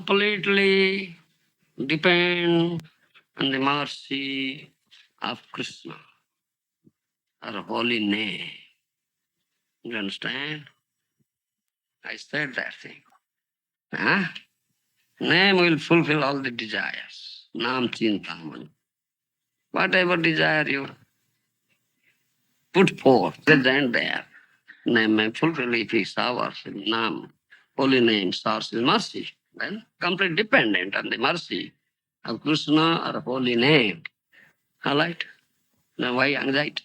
completely depend on the mercy of Krishna, our holy name. You understand? I said that thing. Huh? Name will fulfill all the desires. Nam chintamani. Whatever desire you put forth, present there. Name may fulfill if he showers Nam, holy name, showers his mercy. Then complete dependent on the mercy of Krishna or holy name. All right? Now why anxiety?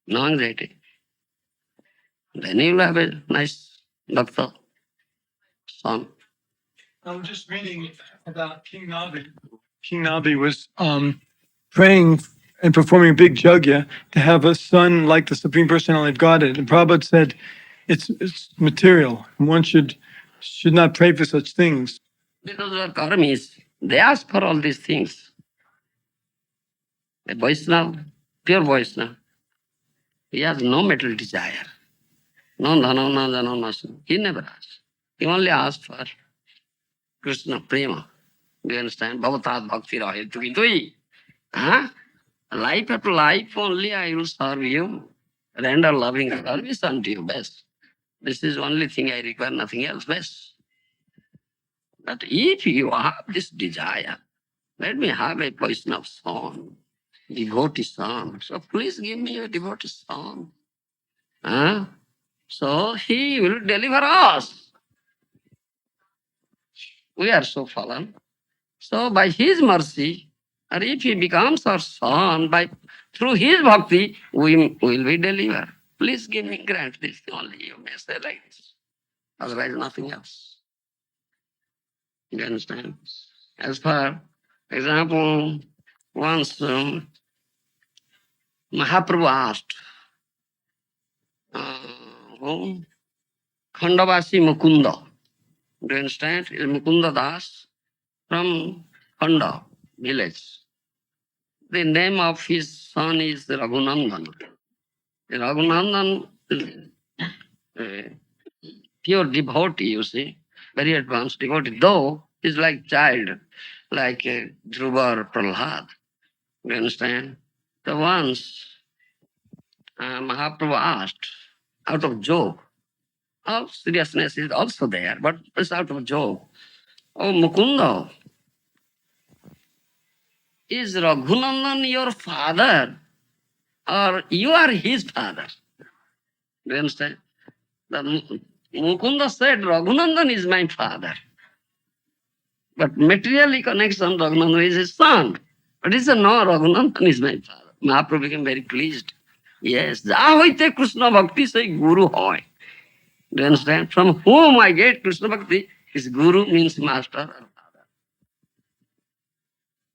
No anxiety. Then you'll have a nice bhakta son. I was just reading about King Nabi. King Nabi was praying and performing a big yajna to have a son like the Supreme Personality of Godhead. And Prabhupada said it's material. One should not pray for such things. Because our karmis, they ask for all these things. A Vaishnava, pure Vaishnava, he has no material desire. No dhana, no jana, no suna. He never asks. He only asks for Krishna prema. Do you understand? Bhavatat bhakti rahe tui tui. Huh? Life after life only I will serve you. Render loving service unto you best. This is only thing I require, nothing else best. But if you have this desire, let me have a Vaishnava son, devotee son. So please give me a devotee son. Huh? So he will deliver us. We are so fallen. So by his mercy, or if he becomes our son, through his bhakti, we will be delivered. Please give me, grant this only. You may say like this. Otherwise, nothing else. You understand? As for example, once Mahaprabhu asked, whom? Khandavasi Mukunda. Do you understand? Is Mukunda Das from Khanda village. The name of his son is Raghunandan. Raghunandan is a pure devotee, you see, very advanced devotee, though he's like child, like Dhruva or Prahlad. You understand? So once Mahaprabhu asked, out of joke, all seriousness is also there, but it's out of joke. Oh, Mukunda, is Raghunandan your father or you are his father? Do you understand? The Mukunda said, Raghunandan is my father. But materially connection, Raghunandan is his son. But he said, no, Raghunandan is my father. Mahaprabhu became very pleased. Yes, ja hoite Krishna Bhakti say Guru hoy. Do you understand? From whom I get Krishna Bhakti, his Guru means master or father.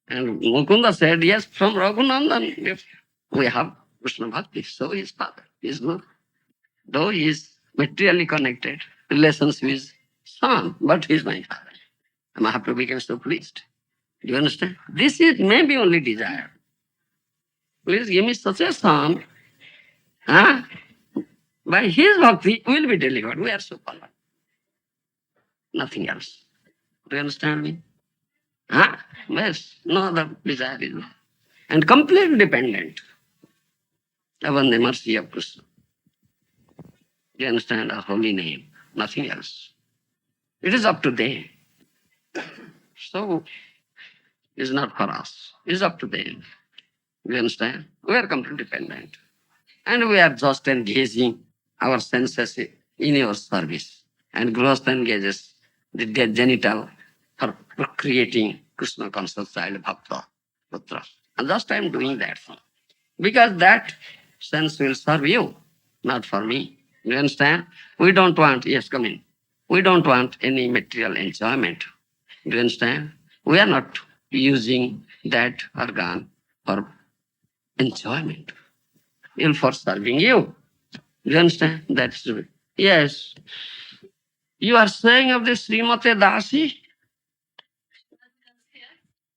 And Mukunda said, yes, from Raghunandan, if we have Krishna Bhakti, so his father, his Guru. Though he is materially connected, relations with his son, but he is my father. And Mahaprabhu became so pleased. Do you understand? This is maybe only desire. Please give me such a son. Huh? By his bhakti, we will be delivered. We are so fallen. Nothing else. Do you understand me? Huh? Yes, no other desire is there. And completely dependent upon the mercy of Krishna. Do you understand our holy name? Nothing else. It is up to them. So, it's not for us. It's up to them. You understand? We are completely dependent. And we are just engaging our senses in your service. And Grihasta engages the genital for creating Krishna conscious child Bhakta Putra. And just I am doing that. Because that sense will serve you, not for me. You understand? We don't want, yes, come in. We don't want any material enjoyment. Do you understand? We are not using that organ for enjoyment. It's for serving you. Do you understand? That's true. Yes. You are saying of the Srimate Dasi?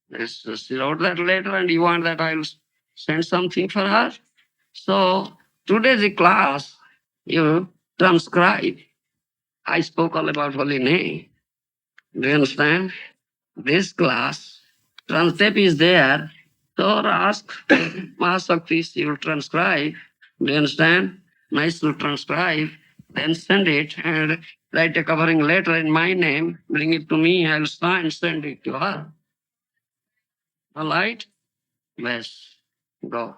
Yes, she wrote that letter and you want that I will send something for her. So today's the class, you transcribe. I spoke all about holy name. Do you understand? This class, transcript is there. So ask Mahasakti, she will transcribe. Do you understand? Nice to transcribe. Then send it and write a covering letter in my name. Bring it to me. I'll sign, send it to her. All right? Yes. Go.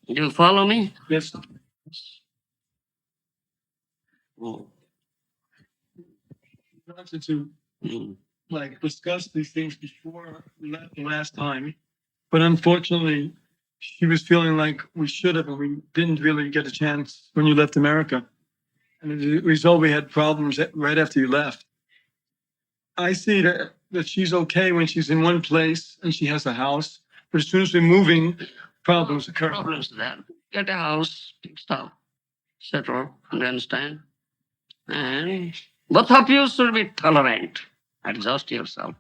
Do you follow me? Yes. Oh. I wanted to Mm. like discuss these things before we left the last time, but unfortunately, she was feeling like we should have, and we didn't really get a chance when you left America. And as a result, we had problems right after you left. I see that she's okay when she's in one place and she has a house, but as soon as we're moving, problems occur. Problems there. Get a house, stop, settle, you understand? And both of you should be tolerant. Adjust yourself.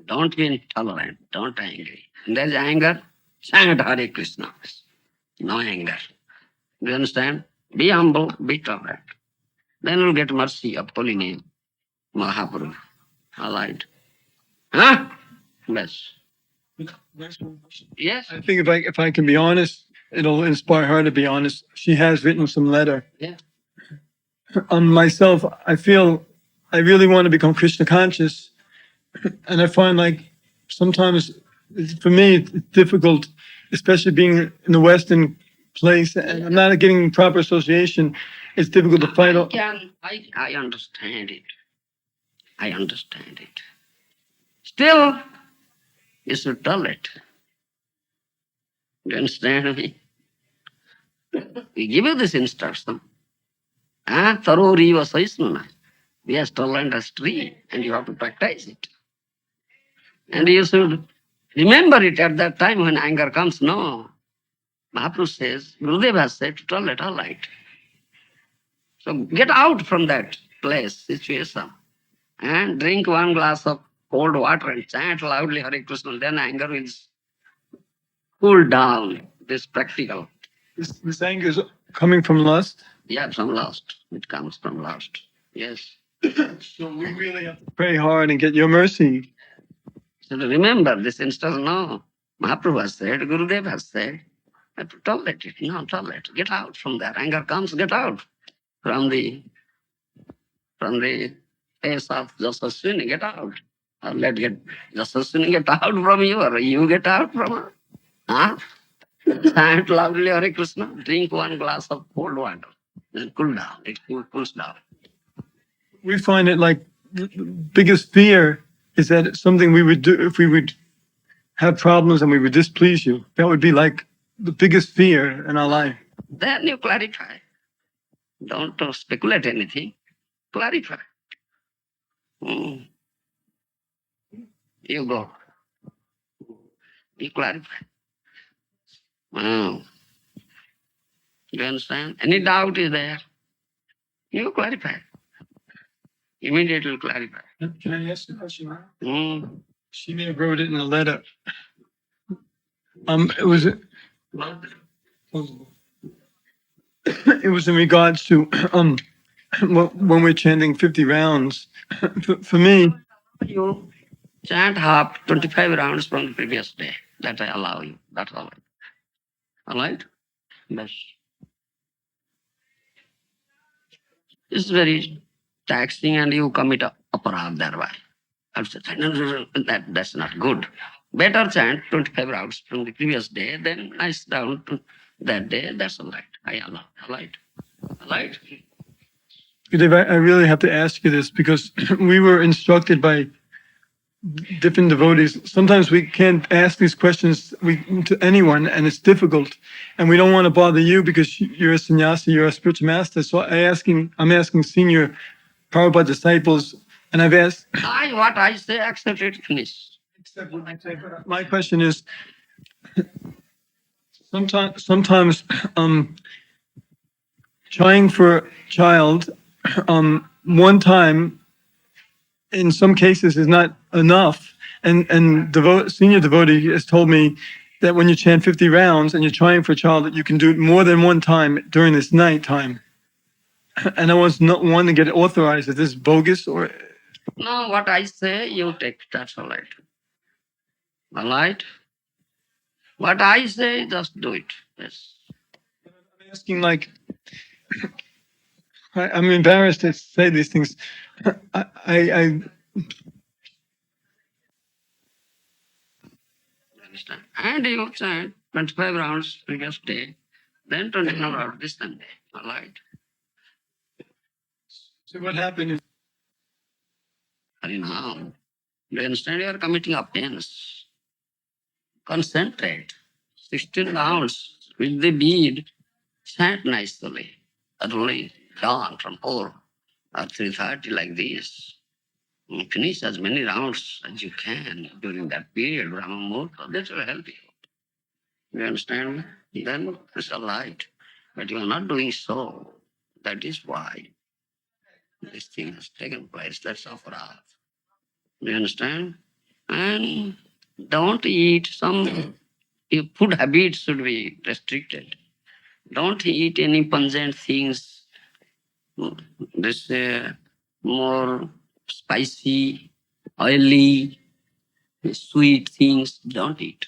Don't be intolerant. Don't angry. And there's anger, chant Hare Krishna. No anger. Do you understand? Be humble, be tolerant. Then you'll get mercy of holy name, Mahaprabhu. All right. Huh? Yes. Yes. I think if I can be honest, it'll inspire her to be honest. She has written some letter. Yeah. Myself, I feel I really want to become Krishna conscious, and I find like sometimes for me it's difficult, especially being in the Western place, and I'm not getting proper association. It's difficult to fight. I understand it. I understand it. Still, you should tell it. You understand me? We give you this instruction. Taroriva saisnuna. We are tolerant as tree, and you have to practice it. And you should remember it at that time when anger comes. No. Mahaprabhu says, Gurudev has said to tolerate, all right. So get out from that place, situation, and drink one glass of cold water and chant loudly Hare Krishna. Then anger will cool down. This practical. This anger is coming from lust. Yeah, from lust. It comes from lust. Yes. So we really have to pray hard and get your mercy. So to remember this instance, no. Mahaprabhu has said, Gurudev has said, I have to tolerate it. No, tolerate. Get out from there. Anger comes, get out from the face of Jasaswini, get out. Or let get Jasaswini get out from you, or you get out from her. Huh? Chant loudly Hare Krishna, drink one glass of cold water. Then cool down. It cools down. We find it like the biggest fear is that it's something we would do if we would have problems and we would displease you. That would be like the biggest fear in our life. Then you clarify. Don't speculate anything. Clarify. You go. You clarify. You understand? Any doubt is there? You clarify. Immediately clarify. Can I ask a question? Mm. She may have wrote it in a letter. It was in regards to when we're chanting 50 rounds. For me, You chant half 25 rounds from the previous day. That I allow you. That's all right. All right? Yes. It's very taxing and you commit aparad thereby. That's not good. Better chant 25 rounds from the previous day, then nice down to that day. That's all right. I allow. All right. All right. Gurudev, I really have to ask you this because we were instructed by different devotees. Sometimes we can't ask these questions to anyone, and it's difficult. And we don't want to bother you because you're a sannyasi, you're a spiritual master. So I'm asking senior Prabhupada disciples, and I've asked. What I say, accept it, finish. Except what I say. My question is, sometimes trying for a child one time in some cases is not enough. And senior devotee has told me that when you chant 50 rounds and you're trying for a child, that you can do it more than one time during this night time. And I was not one to get it authorized. Is this bogus or? No, what I say, you take. That's all right. All right? What I say, just do it. Yes. I'm asking, like, I'm embarrassed to say these things. I Understand? And you chant 25 rounds previous day, then 25 rounds this Sunday. All right? so what happened is, Harinam. Do you understand? You are committing offense. Concentrate. 16 rounds with the bead. Chant nicely. Early dawn from 4 or 3:30 like this. Finish as many rounds as you can during that period, Brahma Muhurta. That will help you. You understand? Then it's all right. But you are not doing so. That is why this thing has taken place. That's aparadh. You understand? And don't eat some your food habits should be restricted. Don't eat any pungent things, this more spicy, oily, sweet things. Don't eat.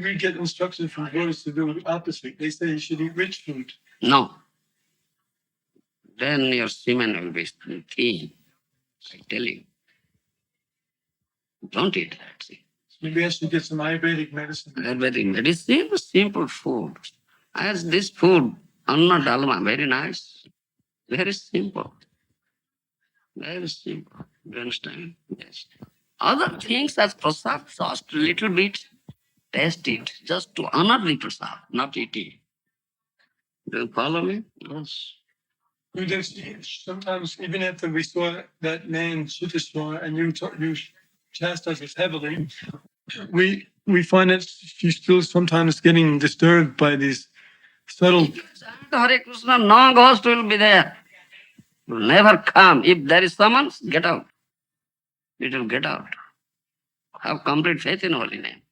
we get instructions from Buddhists to do the opposite. They say you should eat rich food. No. Then your semen will be thin. I tell you. Don't eat that. See. Maybe I should get some Ayurvedic medicine. Ayurvedic medicine, simple food. As this food, Anna Dalma, very nice. Very simple. Very simple. You understand? Yes. Other things as prasad, just little bit, taste it, just to honor the prasad, not eat it. Do you follow me? Yes. We just sometimes, even after we saw that man Siddheshwar and you chastise us heavily, we find that she's still sometimes getting disturbed by these subtle. Hare Krishna, no ghost will be there. Will never come. If there is summons, get out. It will get out. Have complete faith in holy name.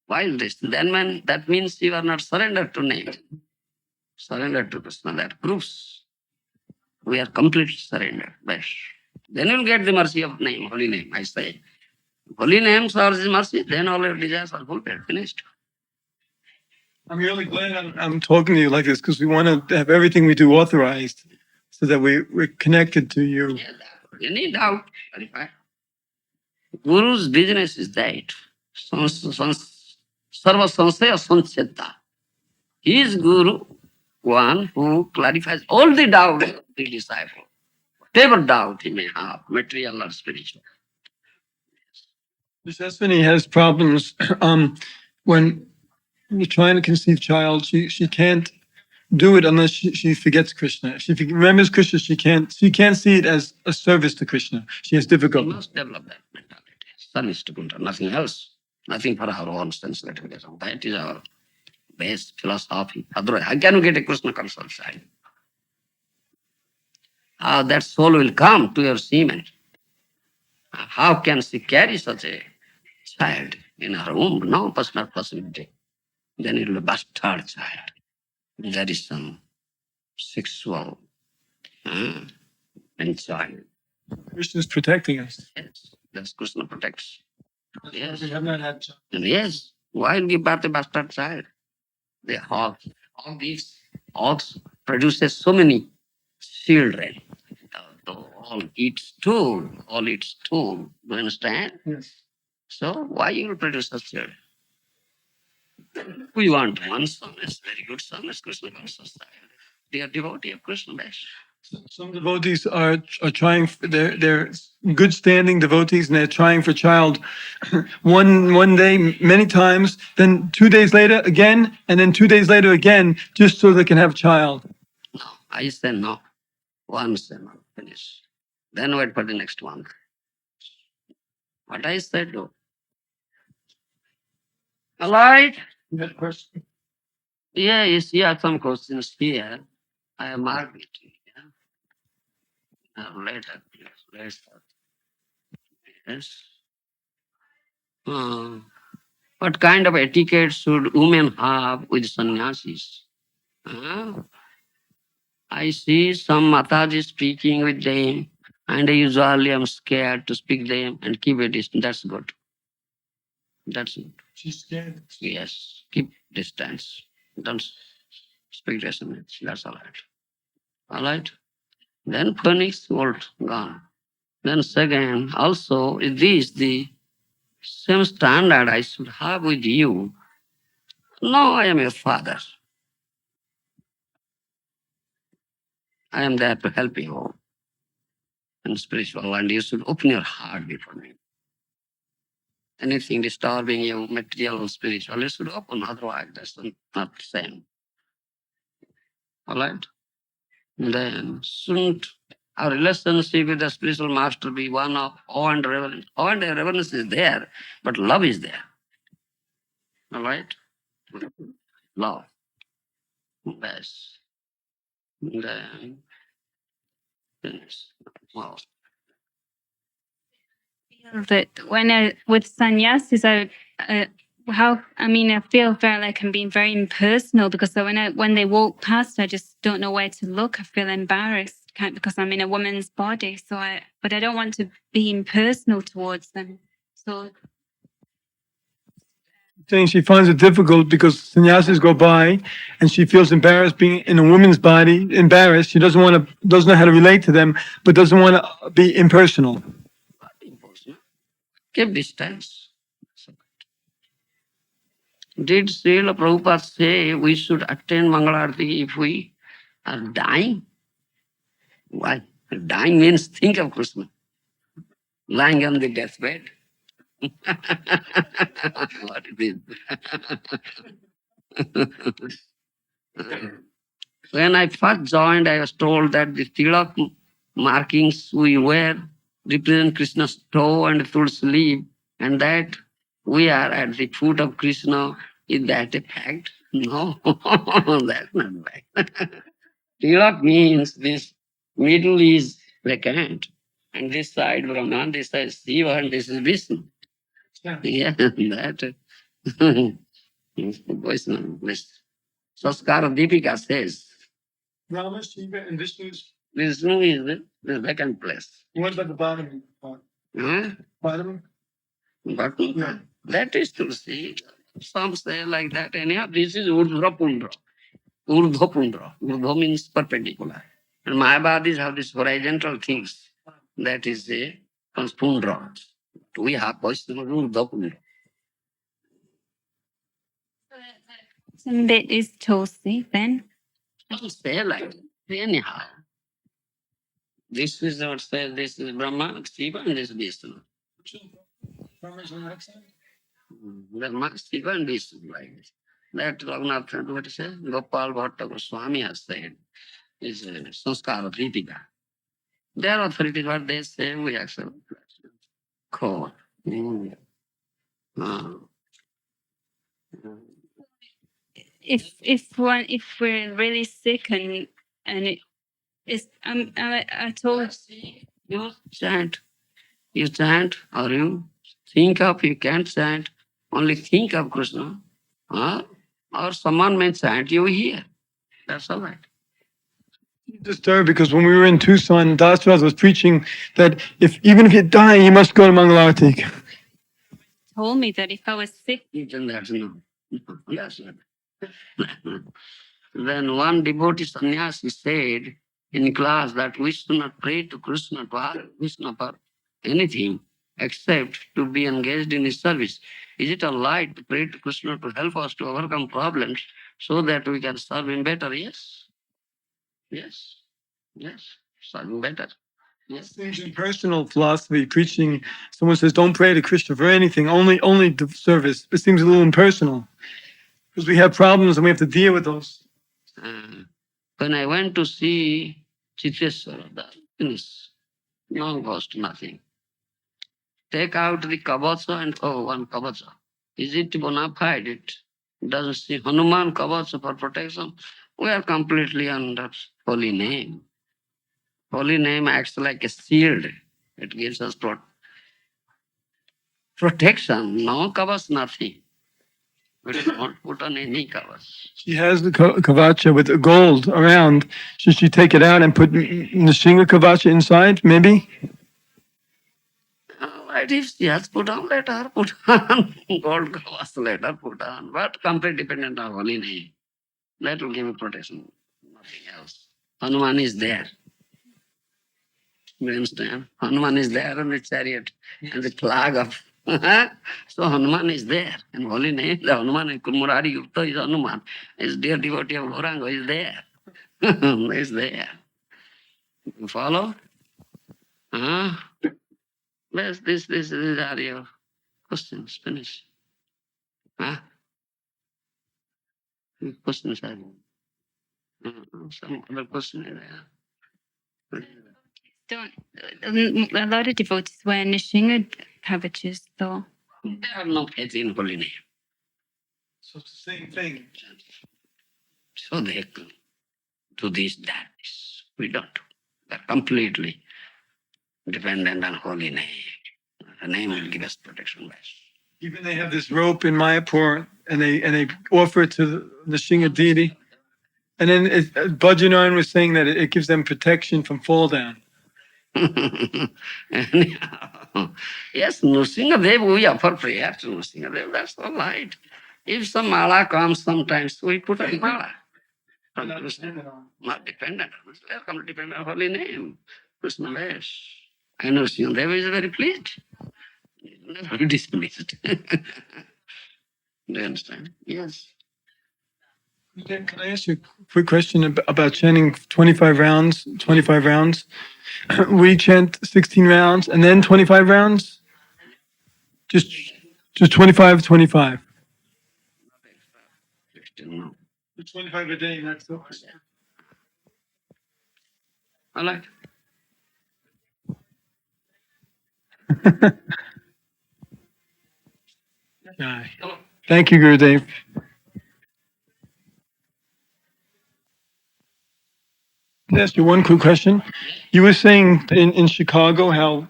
Why is this? Then when that means you are not surrendered to name. Surrendered to Krishna. That proves we are completely surrendered. Best. Then you'll get the mercy of name, holy name, I say. Holy name serves his mercy, then all your desires are fulfilled, finished. I'm really glad I'm talking to you like this because we want to have everything we do authorized so that we're connected to you. Yeah, any doubt? Clarify. Guru's business is that. Sarva sansaya sancheta. He is Guru, one who clarifies all the doubt of the disciple. Whatever doubt he may have, material or spiritual. Miss Esvini has problems when you're trying to conceive child. She can't do it unless she forgets Krishna. If she remembers Krishna, she can't see it as a service to Krishna. She has You difficulty. must develop that mentality. Sanishtakunda, nothing else. Nothing for our own sense gratification. That is our base philosophy. Otherwise, how can you get a Krishna conscious child? How that soul will come to your semen? How can she carry such a child in her womb? No personal possibility. Then it will be a bastard child. There is some sexual enjoyment. Krishna is protecting us. Yes, that's Krishna protects. Yes. We have not had child. And yes, why give birth to bastard child? The hog, all these hogs produces so many children. All eats too. All eats too. Do you understand? Yes. So why you will produce such children? We want one son. It's very good son. It's Krishna conscious child. They are devotee of Krishna. Best. Some devotees are trying. They're good standing devotees, and they're trying for child. one day, many times. Then 2 days later again, and then 2 days later again, just so they can have child. No, I say no. Once and finish. Then wait for the next one. What I said, do. All right. That question. Yeah, you see, I have some questions here. I have marked it. Yeah. Later, yes, later. Yes. What kind of etiquette should women have with sannyasis? Huh? I see some Mataji speaking with them, and usually I'm scared to speak them and keep a distance. That's good. That's good. She's scared. Yes, keep distance. Don't speak resonance. That's all right. All right. Then Phoenix world gone. Then second, also, is this the same standard I should have with you? No, I am your father. I am there to help you in spiritual, and you should open your heart before me. Anything disturbing you, material or spiritual, you should open, otherwise that's not the same. All right? Then shouldn't our relationship with the spiritual master be one of awe and reverence? Awe and reverence is there, but love is there. All right? Love. Yes. Then, yes. Wow. Feel that when with sannyasis, I feel very like I'm being very impersonal because when they walk past, I just don't know where to look. I feel embarrassed because I'm in a woman's body. But I don't want to be impersonal towards them. So Saying she finds it difficult because sannyasis go by and she feels embarrassed being in a woman's body, embarrassed. She doesn't know how to relate to them, but doesn't want to be impersonal. Impersonal. Keep distance. Did Srila Prabhupada say we should attend Mangalarti if we are dying? Why? Dying means think of Krishna. Lying on the deathbed. What it is. When I first joined, I was told that the tilak markings we wear represent Krishna's toe and Tulsi leaf, and that we are at the foot of Krishna. Is that a fact? No, that's not fact. Tilak means this middle is vacant, and this side Brahman, this side Shiva, and this is Vishnu. Yeah, that. Vaishnava, this Saskara Deepika says, Rama, Shiva, and Vishnu. Vishnu is the vacant place. What about the bottom part? Huh? Bottom? But Yeah. that is to see. Some say like that. Anyhow, this is Urdhva Pundra. Urdhva Pundra. Urdhva means perpendicular. And Mayavadis have these horizontal things. That is the Pundra. We have Vaishnava Urdhva Pundra. some bit is Tulsi then. Don't say like that. Anyhow. This is what says this is Brahma, Shiva, and this is Vishnu. Brahma, Shiva, and Vishnu like this. That Raghunath, what he says, Gopal Bhatta Swami has said, is Sanskara Ritika. Their authorities, what they say, we accept. Cool. Mm. If we're really sick and it is I told You chant, or you think of, you can't chant, only think of Krishna. Or someone may chant, you hear. That's all right. Disturbed because when we were in Tucson, Dasraj was preaching that even if you die, you must go to Mangalarti. told me that if I was sick, Then that's no. That's not. Then one devotee sannyasi said in class that we should not pray to Krishna, to ask Krishna for anything except to be engaged in his service. Is it all right to pray to Krishna to help us to overcome problems so that we can serve him better? Yes. Yes. Yes. Serve him better. Yes. Seems impersonal philosophy preaching. Someone says, "Don't pray to Krishna for anything, only the service." It seems a little impersonal because we have problems and we have to deal with those. When I went to see Chiteswara, the finish, no cost, nothing. Take out the kavacha and one kavacha. Is it bona fide? It doesn't see Hanuman kavacha for protection. We are completely under holy name. Holy name acts like a shield. It gives us protection. No kavacha, nothing. We don't put on any covers. She has the kavacha with the gold around. Should she take it out and put Nishinga kavacha inside, maybe? Right, if she has put on, let her put on. Gold covers, let her put on. But complete dependent on holy name. That will give you protection. Nothing else. Hanuman is there. You understand? Hanuman is there on the chariot and the flag of. So Hanuman is there. And holy name, the Hanuman, Murari Yukta is Hanuman. His dear devotee of Gauranga is there. Is there. You follow? Yes, these are your questions. Finish. Questions are some other question is there. Don't a lot of devotees wear Nishinga cabbages though. They have no faith in holy name. So it's the same thing. So they do this, that, this. We don't do. They're completely dependent on holy name. The name will give us protection best. Even they have this rope in Mayapur, and they offer it to the Nishinga deity. And then Bhajanaran was saying that it gives them protection from fall down. Anyhow, yes, Nrsingadev, we offer prayer to Nrsingadev, that's all right. If some mala comes sometimes, we put a mala. Not dependent on Krishna, come dependent on holy name. Krishna bless. And Nrsingadev is very pleased. He's never displeased. Do you understand? Yes. Can I ask you a quick question about chanting 25 rounds? 25 rounds. We chant 16 rounds and then 25 rounds. Just 25, 25. 16, no. 25 a day. That's all. I like. Aye. Thank you, Gurudev. Can I ask you one quick question? You were saying in Chicago how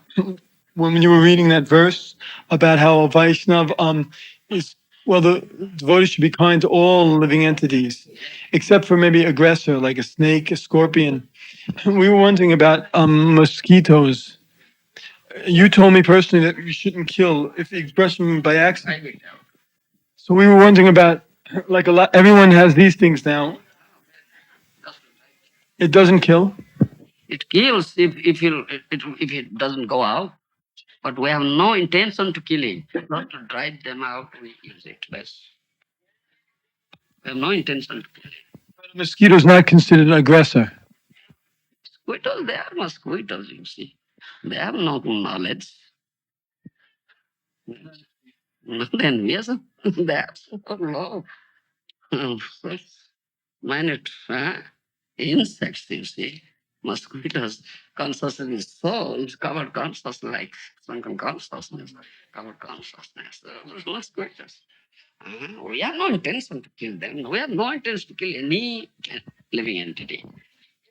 when you were reading that verse about how a Vaishnav is, well, the devotee should be kind to all living entities, except for maybe aggressor like a snake, a scorpion. We were wondering about mosquitoes. You told me personally that you shouldn't kill if you express them by accident. So we were wondering about, like a lot, everyone has these things now. It doesn't kill. It kills if it doesn't go out, but we have no intention to kill it. Not to drive them out, we use it less. We have no intention to kill it. Mosquito is not considered an aggressor. Mosquitoes, they are mosquitoes, you see. They have no knowledge. Not envious. They are so low. Such minute insects, you see. Mosquitoes, consciousness is so, it's covered consciousness like sunken consciousness, covered consciousness. Those mosquitoes. We have no intention to kill them. We have no intention to kill any living entity.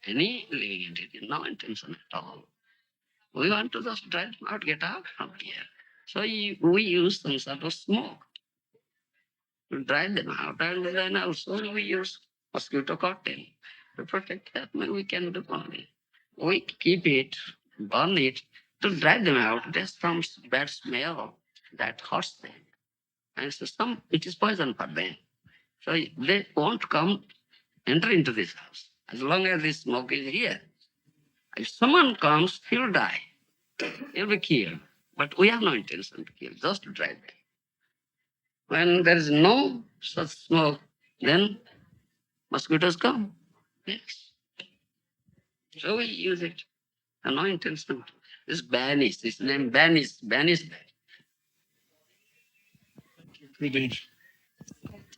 Any living entity, no intention at all. We want to just drive them out, get out from here. So we use some sort of smoke to drive them out. And then also we use mosquito cocktail to protect that. We can do only. We keep it, burn it to drive them out. There's some bad smell that hurts them. And so it is poison for them. So they won't come, enter into this house. As long as this smoke is here. If someone comes, he'll die. He'll be killed. But we have no intention to kill, just to drive them. When there is no such smoke, then mosquitoes come. Yes. So we use it. And no intention. This banish, this name banish.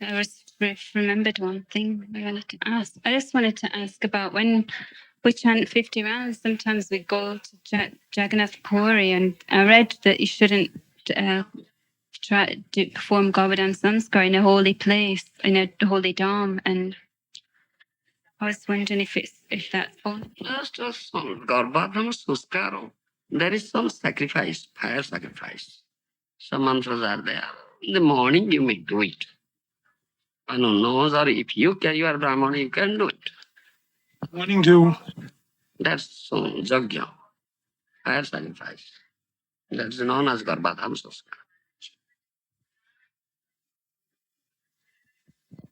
I was remembered one thing I wanted to ask. I just wanted to ask about when we chant 50 rounds, sometimes we go to Jagannath Puri, and I read that you shouldn't try to perform Govardhan Samskar in a holy place, in a holy dom, and I was wondering if that's possible. Just Garbhadam Suskaro. There is some sacrifice, fire sacrifice. Some mantras are there. In the morning you may do it. one knows, or if you are Brahman, you can do it. Wanting to, That's yajna, fire sacrifice. That's known as Garbhadham Sanskar.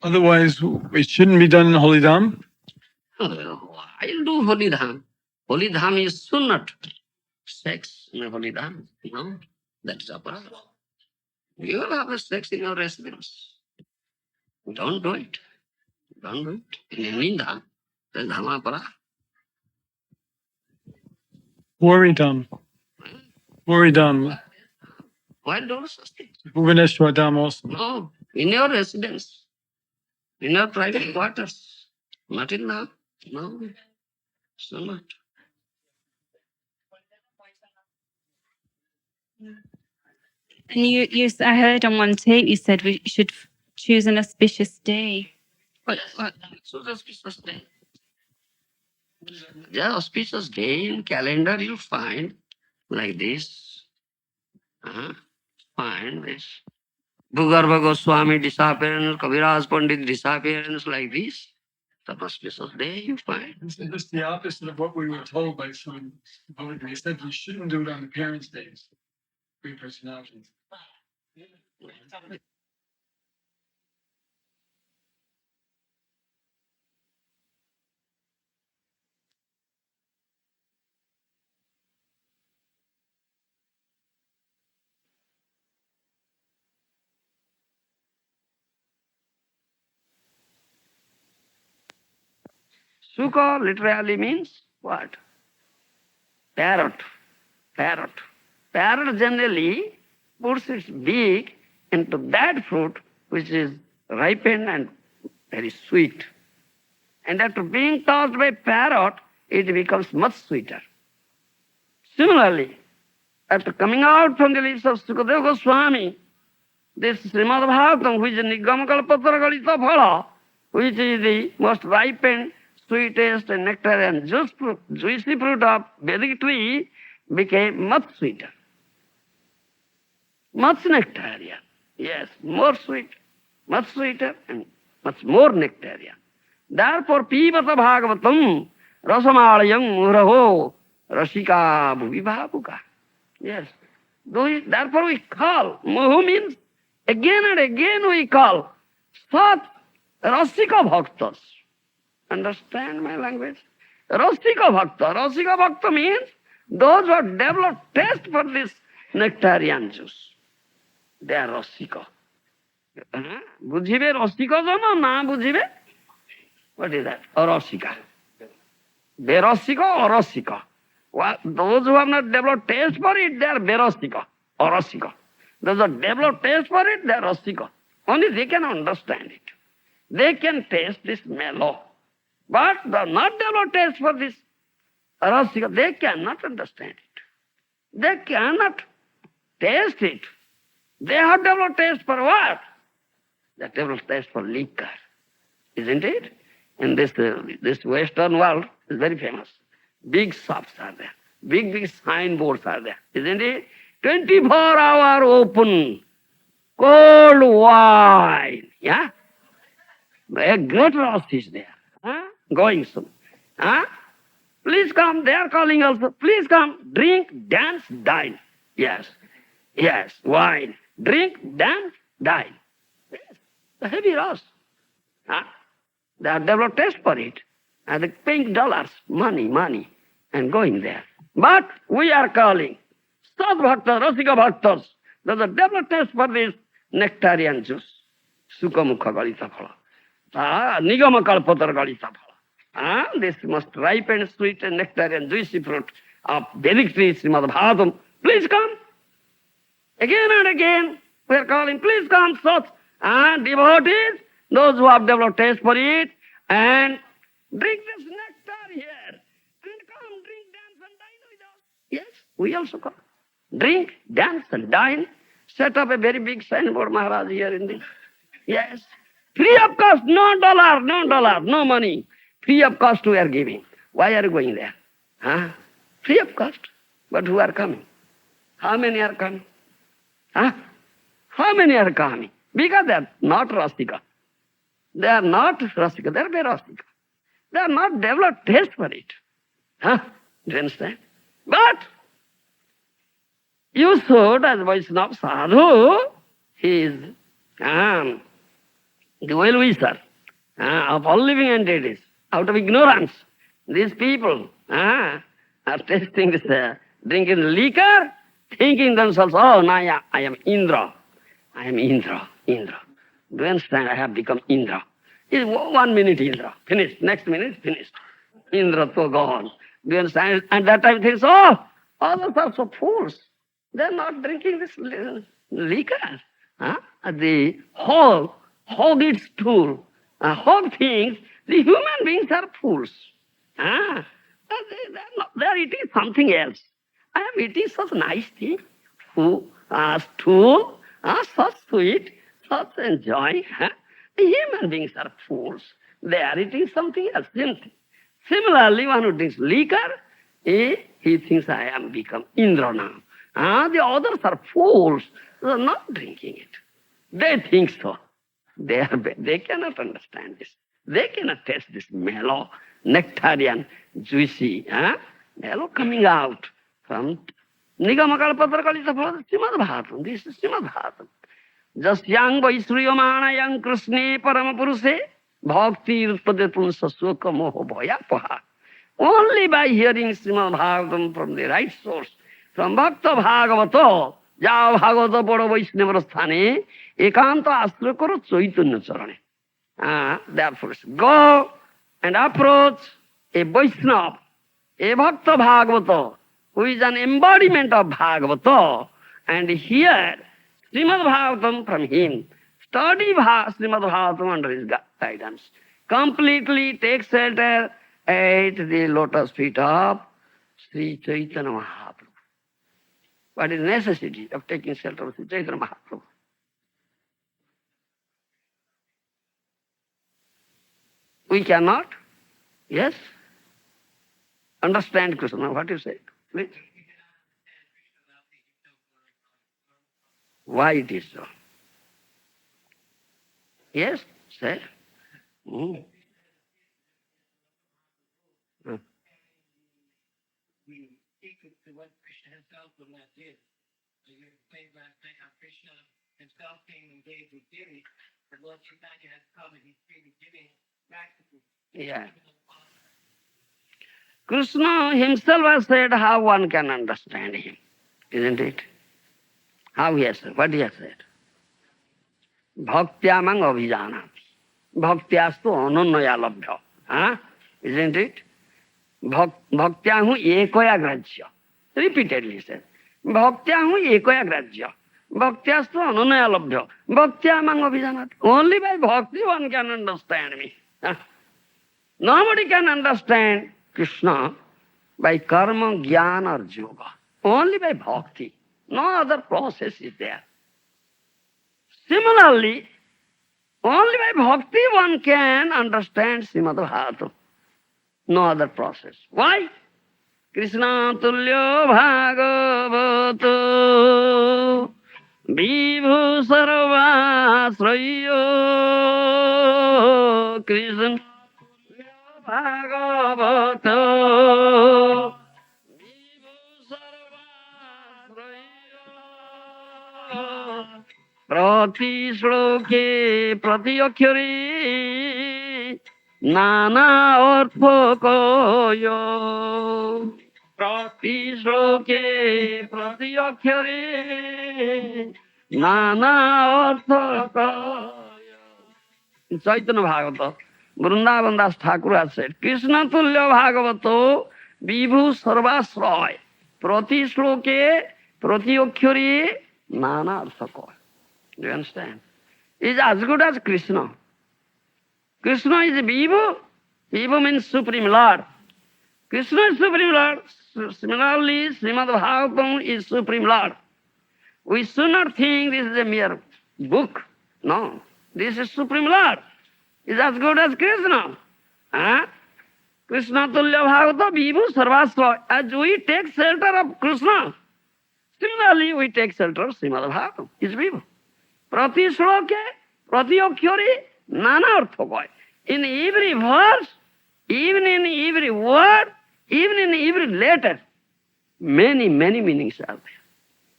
otherwise it shouldn't be done in Holy Dham. I'll do Holy Dham. Holy Dham is sunnat. Sex in a Holy Dham. No, that's aparadha. You will have a sex in your residence. Don't do it. Don't do it. In any dham, that's dhamma aparadha. Worry Dham. Worry Dham. Why do such things? Bhubaneswar Dham also. No, in your residence, in your private quarters, not in dham. No, sunnat. And I heard on one tape you said we should choose an auspicious day. What? So the auspicious day. The auspicious day in calendar you find like this. Find this. Bhugarbha Swami disappearance, Kaviraj Pandit disappearance like this. The auspicious day you find. This is the opposite of what we were told by some. They said we shouldn't do it on the parents' days. Three personalities. Sukha literally means what? Parrot. Parrot. Parrot generally puts its beak into that fruit which is ripened and very sweet. And after being touched by parrot, it becomes much sweeter. Similarly, after coming out from the lips of Sukadeva Goswami, this Srimad Bhagavatam, which is Nigamakalpatra Galita Phala, which is the most ripened, sweetest and nectarian juicy fruit of Vedic tree, became much sweeter. Much nectarian. Yes, more sweet, much sweeter and much more nectarian. Therefore, Pivata Bhagavatam Rasamalayam Muraho Rasika Bhuvibhapuka. Yes. Therefore we call, Muhu means again and again we call Sat Rasika Bhaktas. Understand my language? Rasika Bhakta. Rasika Bhakta means those who have developed taste for this nectarian juice. They are Rasika. Bujhibe Rasika jana na bujhibe? What is that? Arasika. Berasika or Rasika? Those who have not developed taste for it, they are Berasika or Rasika. Those who have developed taste for it, they are Rasika. Only they can understand it. They can taste this mellow. But the not developed taste for this Rasika, they cannot understand it. They cannot taste it. They have developed taste for what? They have developed taste for liquor. Isn't it? In this Western world is very famous. Big shops are there. Big signboards are there. Isn't it? 24-hour open. Cold wine. Yeah? A great rush is there. Going soon. Please come. They are calling also. Please come. Drink, dance, dine. Yes. Yes. Wine. Drink, dance, dine. Yes. The heavy rush. They have developed taste for it. And they're paying dollars, money, and going there. But we are calling Sat Bhakta, Rasika Bhaktas. There's a developed taste for this nectarian juice. Sukha Mukha Galita Phala. Nigama Kalpatra Galita Phala. This most ripe and sweet and nectarian juicy fruit of Vedic tree, Srimad Bhagavatam. Please come. Again and again, we are calling, please come, Sat. Devotees, those who have developed taste for it, and drink this nectar here. And come, drink, dance, and dine with us. Yes, we also come. Drink, dance, and dine. Set up a very big signboard, Maharaja, here in this. Yes. Free of cost, no dollar, no money. Free of cost we are giving. Why are you going there? Free of cost. But who are coming? How many are coming? How many are coming? Because they are not Rasika. They are not rasika, they are Vairasika. They are not developed taste for it. Huh? Do you understand? But you should, as Vaishnava sadhu, he is the well-wisher of all living entities, out of ignorance. These people are tasting this, drinking liquor, thinking themselves, oh, now I am Indra. I am Indra, Indra. Do you understand? I have become Indra. It's 1 minute Indra, finished. Next minute, finished. Indra to gone. Do you understand? And that time thinks, oh, others are so fools. They're not drinking this liquor. The hog eats stool. Hog thinks the human beings are fools. They're eating something else. I am eating such nice thing. Stool, such sweet, such enjoying. The human beings are fools. They are eating something else. Similarly, one who drinks liquor, he thinks I am become Indra now. The others are fools. They are not drinking it. They think so. They cannot understand this. They cannot taste this mellow, nectarian, juicy, mellow coming out from Nigamakalpatrakalita Srimad Bhagavatam. This is Srimad Bhagavatam. Jasyang Vaishriyamana Krishne Paramapuruse Bhakti Utpadetum Saswaka Moho Bhayapaha. Only by hearing Srimad Bhagavatam from the right source, from Bhakta Bhagavata, Ja Bhagavata Bada Vaishnava Sthane, Ekanta Astra Karo Chaitanya Charane. Therefore, go and approach a Vaishnava, a Bhakta Bhagavata, who is an embodiment of Bhagavata, and hear Srimad Bhagavatam from him. Study Srimad Bhagavatam under his guidance. Completely take shelter at the lotus feet of Sri Chaitanya Mahaprabhu. What is necessity of taking shelter of Sri Chaitanya Mahaprabhu? We cannot, yes, understand Krishna. What you say, please? Why it is so? Yes, say. Mm. We take it to what Krishna himself would not do. So you explained last night how Krishna himself came and gave the giving. The Lord Chaitanya has come and he's created giving practices. Yeah. Krishna himself has said how one can understand him, isn't it? How he has said, what he has said. Bhaktyamang abhijanati. Bhaktyastu anannaya labhya. Isn't it? Bhaktyahu ekaya grajya. Repeatedly he said. Bhaktyahu ekaya grajya. Bhaktyastu anannaya labhya. Bhaktyamang abhijanati. Only by bhakti one can understand me. Nobody can understand Krishna by karma, jnana or yoga. Only by bhakti. No other process is there. Similarly, only by bhakti one can understand Srimad Bhagavatam. No other process. Why? Krishna tulyo bhagavato vibhu sarvasrayo Krishna bhagavato prati shloke prati akhyare nana artha koyo prati shloke prati akhyare nana artha koyo. In Chaitanya Bhagavata, Vrindavan Das Thakur has said, Krishna tulya bhagavato vibhu sarvasraya prati shloke prati akhyare nana artha koyo. Do you understand? He is as good as Krishna. Krishna is Vibhu. Vibhu means Supreme Lord. Krishna is Supreme Lord. Similarly, Srimad Bhagavatam is Supreme Lord. We should not think this is a mere book. No. This is Supreme Lord. He is as good as Krishna. Krishna tulya bhagavata vibhu sarvasva. As we take shelter of Krishna, similarly we take shelter of Srimad Bhagavatam. Is Vibhu. Prati shloke, prati akhyare, Nana artha koi. In every verse, even in every word, even in every letter, many, many meanings are there.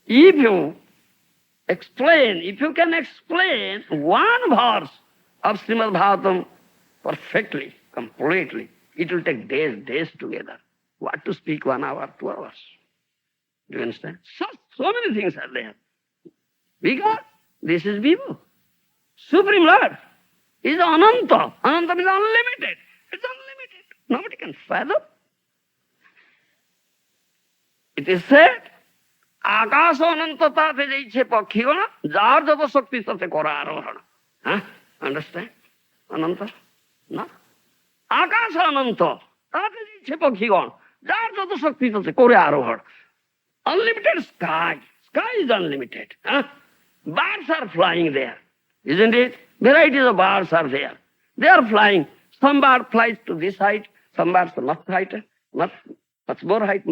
If you can explain one verse of Srimad Bhagavatam perfectly, completely, it will take days together. What to speak 1 hour, 2 hours? Do you understand? So many things are there. Because this is Vibhu. Supreme Lord is Ananta. Ananta means unlimited. It's unlimited. Nobody can fathom. It is said, आकाश अनंतता से जैसे पक्षी हो ना jar जब शक्ति से करा आरोहण हाँ अंडरस्टैंड अनंत ना आकाश अनंत ताते जैसे पक्षी गण जार जब शक्ति से करे आरोहण unlimited sky is unlimited huh? Birds are flying there, isn't it? Varieties of birds are there. They are flying. Some bird flies to this height, some birds are much height, much more height.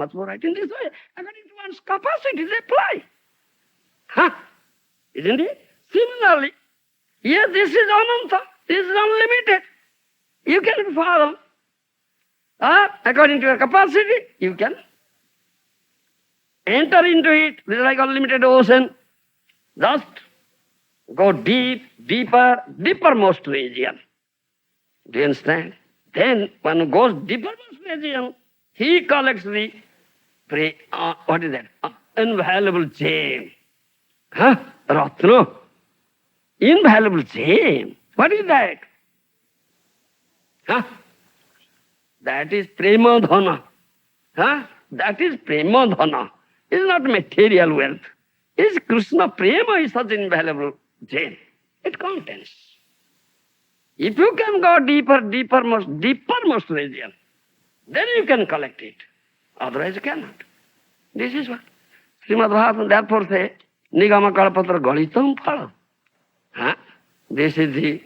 In this way, according to one's capacity, they fly. Huh? Isn't it? Similarly, yes, this is Ananta. This is unlimited. You can follow. According to your capacity, you can enter into it. This is like unlimited ocean. Just go deepermost region. Do you understand? Then one goes deepermost region, he collects the what is that? Invaluable gem. Huh? Ratna. Invaluable gem. What is that? Huh? That is Premadhana. Huh? That is Premadhana. It's not material wealth. It's Krishna Prema is such invaluable gem. It contains. If you can go deepermost region, then you can collect it. Otherwise you cannot. This is what Srimad Bhagavatam therefore say, Nigama Kalpatra Galitam Phala. Huh? This is the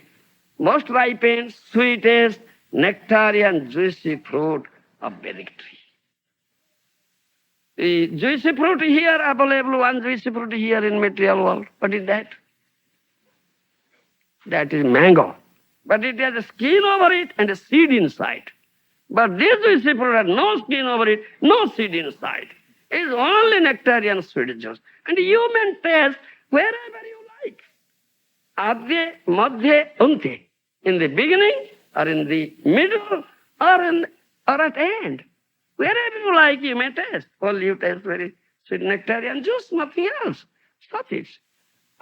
most ripened, sweetest, nectarian, juicy fruit of Vedic tree. The juicy fruit here available, one juicy fruit here in material world. What is that? That is mango. But it has a skin over it and a seed inside. But this juicy fruit has no skin over it, no seed inside. It is only nectarian sweet juice. And you may taste wherever you like. Adye, madhye, ante. In the beginning, or in the middle, or at the end. Wherever you like, you may taste. Only you taste very sweet nectarian juice, nothing else. Stop it.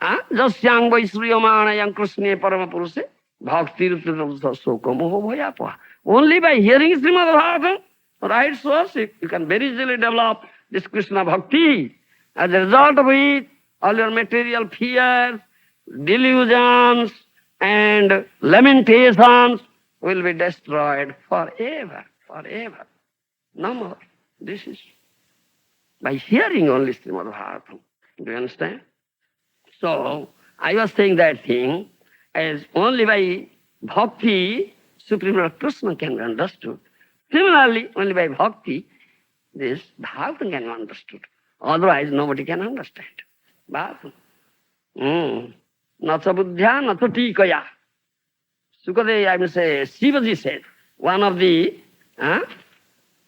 Jasyang Vaisriyamana Krishna Paramapuruse, Bhakti Sokomoho Bhoyapa. Only by hearing Srimad Bhagavatam, right source, you can very easily develop this Krishna Bhakti. As a result of it, all your material fears, delusions, and lamentations will be destroyed forever. No more. This is by hearing only Srimad Bhagavatam. Do you understand? So, I was saying that thing as only by bhakti, Supreme Lord Krishna can be understood. Similarly, only by bhakti, this Bhagavatam can be understood. Otherwise, nobody can understand. Bhagavatam. Natha buddhya, natha tikaya. Sukadeva, I must say, Shivaji said, one of the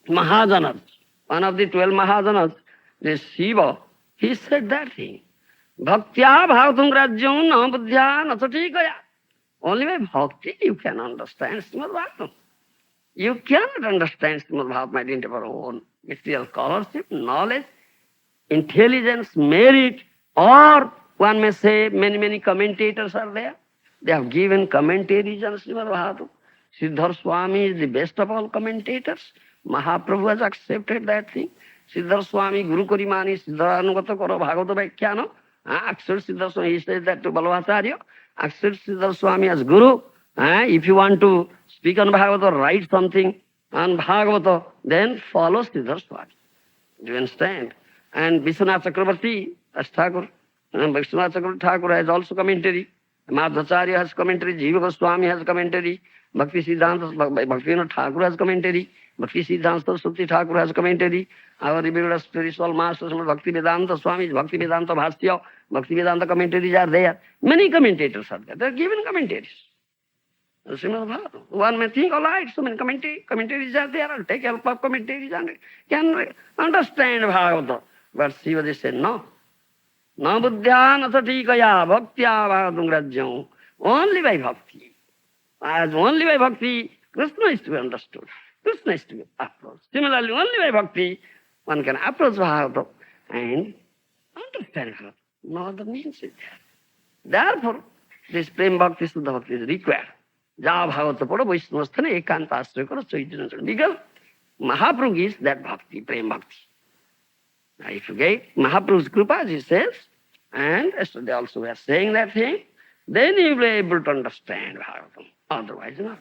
Mahajanas, one of the 12 Mahajanas, this Shiva, he said that thing. Bhaktya bhavatam rajyam na buddhya natha tikaya. Only by bhakti you can understand Srimad Bhagavatam. You cannot understand Srimad Bhagavatam by dint of our own material scholarship, knowledge, intelligence, merit, or one may say many commentators are there. They have given commentaries on Srimad Bhagavatam. Siddhar Swami is the best of all commentators. Mahaprabhu has accepted that thing. Siddhar Swami, Guru Korimani, Siddharanugata Karo Bhagavata Bhakhyano. Accept Siddhar Swami, he says that to Balvacharya. Accept Siddhar Swami as Guru. If you want to speak on Bhagavata, write something on Bhagavata, then follow Siddhar Swami. Do you understand? And Vishwanath Chakravarti as Thakur. Vishwanath Chakravarti Thakur has also commentary. Madhacharya has commentary. Jiva Goswami has commentary. Bhakti Siddhanta Bhaktivinoda Thakur has commentary. Bhakti Siddhanta Saraswati Thakur has commentary. Our revered spiritual master, Bhakti Vedanta Swami, Bhakti Vedanta Bhasya, Bhakti Vedanta commentaries are there. Many commentators are there. They are given commentaries. Srimad Bhagavatam. One may think, all right, so many commentaries are there, I'll take help of commentaries and can understand Bhagavata. But Shivaji said, no. Na buddhya nasatikaya bhaktya bhagatum rajyam. Only by bhakti. As only by bhakti, Krishna is to be understood. Krishna is to be approached. Similarly, only by bhakti, one can approach Bhagavata and understand her. No other means is there. Therefore, this Prem Bhakti, Suddha Bhakti is required. Ja Bhagavata Pada Vaishnavasthana Ekanta Ashraya Kara Chaitanya. Because Mahaprabhu gives that bhakti, Prem Bhakti. Now, if you get Mahaprabhu's Kripa, he says, and yesterday also we are saying that thing, then you will be able to understand Bhagavatam. Otherwise not.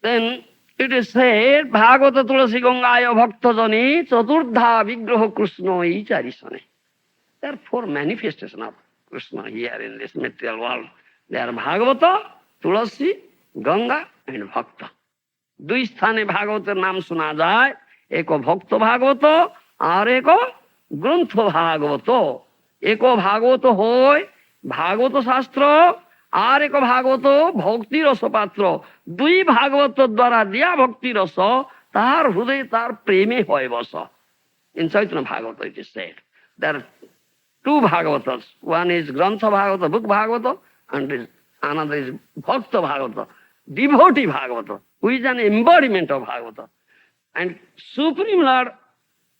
Then it is said, Bhagavata Tulasi Gangaya Bhakta Jani Chaturdha Vigraha Krishna Icharisane. There are four manifestations of Krishna here in this material world. They are Bhagavata, Tulasi, Ganga and Bhakta. দুই স্থানে ভাগবতের নাম শোনা যায়, এক ভক্ত ভাগবত আর এক গ্রন্থ ভাগবত। এক ভাগবত হয় ভাগবত শাস্ত্র আর এক ভাগবত ভক্তি রসপাত্র। দুই ভাগবত দ্বারা দিয়া ভক্তি রস তাহার হৃদয়ে তার প্রেমে হয় বস। In Chaitanya Bhagavata it is said there are two Bhagavatas. One is Grantha Bhagavata, book Bhagavata, and another is Bhakta Bhagavata, devotee Bhagavata, who is an embodiment of Bhagavata. And Supreme Lord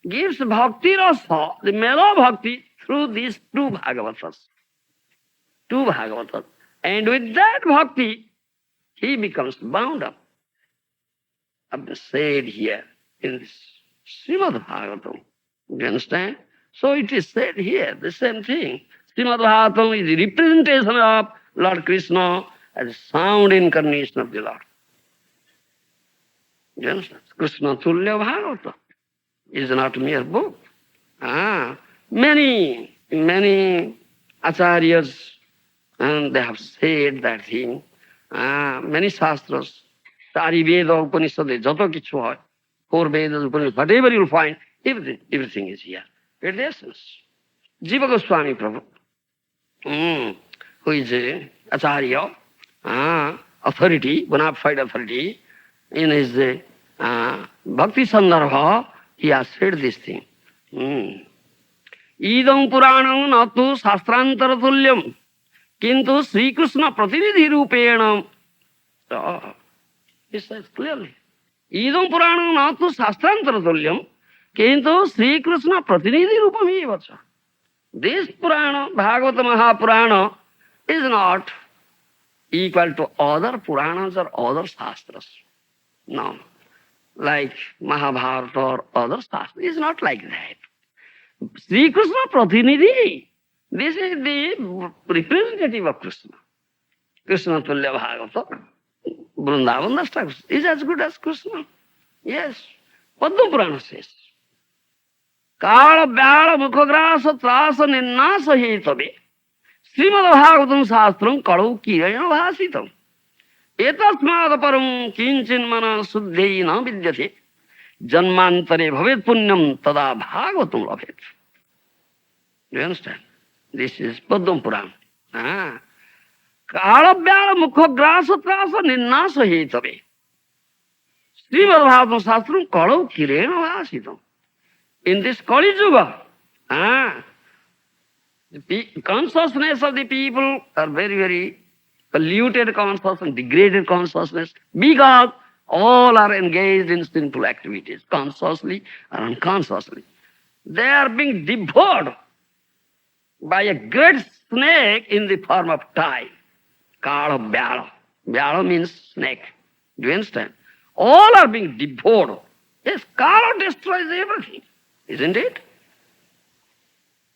gives Bhakti Rasa, the mellow Bhakti, through these two Bhagavatas. Two Bhagavatas. And with that Bhakti, he becomes bound up. I've said here in this Srimad Bhagavatam. You understand? So it is said here, the same thing. Srimad Bhagavatam is the representation of Lord Krishna as a sound incarnation of the Lord. You understand? Krishna Tulya Bhagavata is not a mere book. Many acharyas, and they have said that thing. Many shastras, Tari Veda, Upanishad, Jato Kichu hoy, four Vedas, Upanishad, whatever you'll find, everything is here. It's the essence. Jiva Goswami Prabhu, who is a acharya, authority, bona fide authority, in his Bhakti Sandarbha, he has said this thing. Idam Puranam natu Shastrantara Tulyam, Kintu Sri Krishna Pratinidhi Rupenam. So, he says clearly. Idam Puranam natu Shastrantara Tulyam, Kintu Sri Krishna Pratinidhi Rupam Evacha. This Purana, Bhagavata Mahapurana, is not equal to other Puranas or other Shastras. No. Like Mahabharata or other Shastras. It's not like that. Sri Krishna Pratinidhi. This is the representative of Krishna. Krishna Tulya Bhagavata. Vrindavan Dasta is as good as Krishna. Yes. Padma Purana says. Kala Vyala Mukhagrasa Trasa Ninnasa Hetabe Srimad Bhagavatam Shastram Kalau Kirayana Bhasitam Etasmada Param Kinchin Mana Suddhayina Vidyate Janmantare Bhavet Punyam Tada Bhagavatam Labhet. Do you understand? This is Padma Purana. Kala Vyala Mukhagrasa Trasa Ninnasa Hetabe Srimad Bhagavatam Shastram Kalau Kirayana Bhasitam. In this Kali Yuga, the consciousness of the people are very, very polluted consciousness, degraded consciousness, because all are engaged in sinful activities, consciously or unconsciously. They are being devoured by a great snake in the form of time, Kala Vyala. Vyala means snake. Do you understand? All are being devoured. Yes, Kala destroys everything. Isn't it?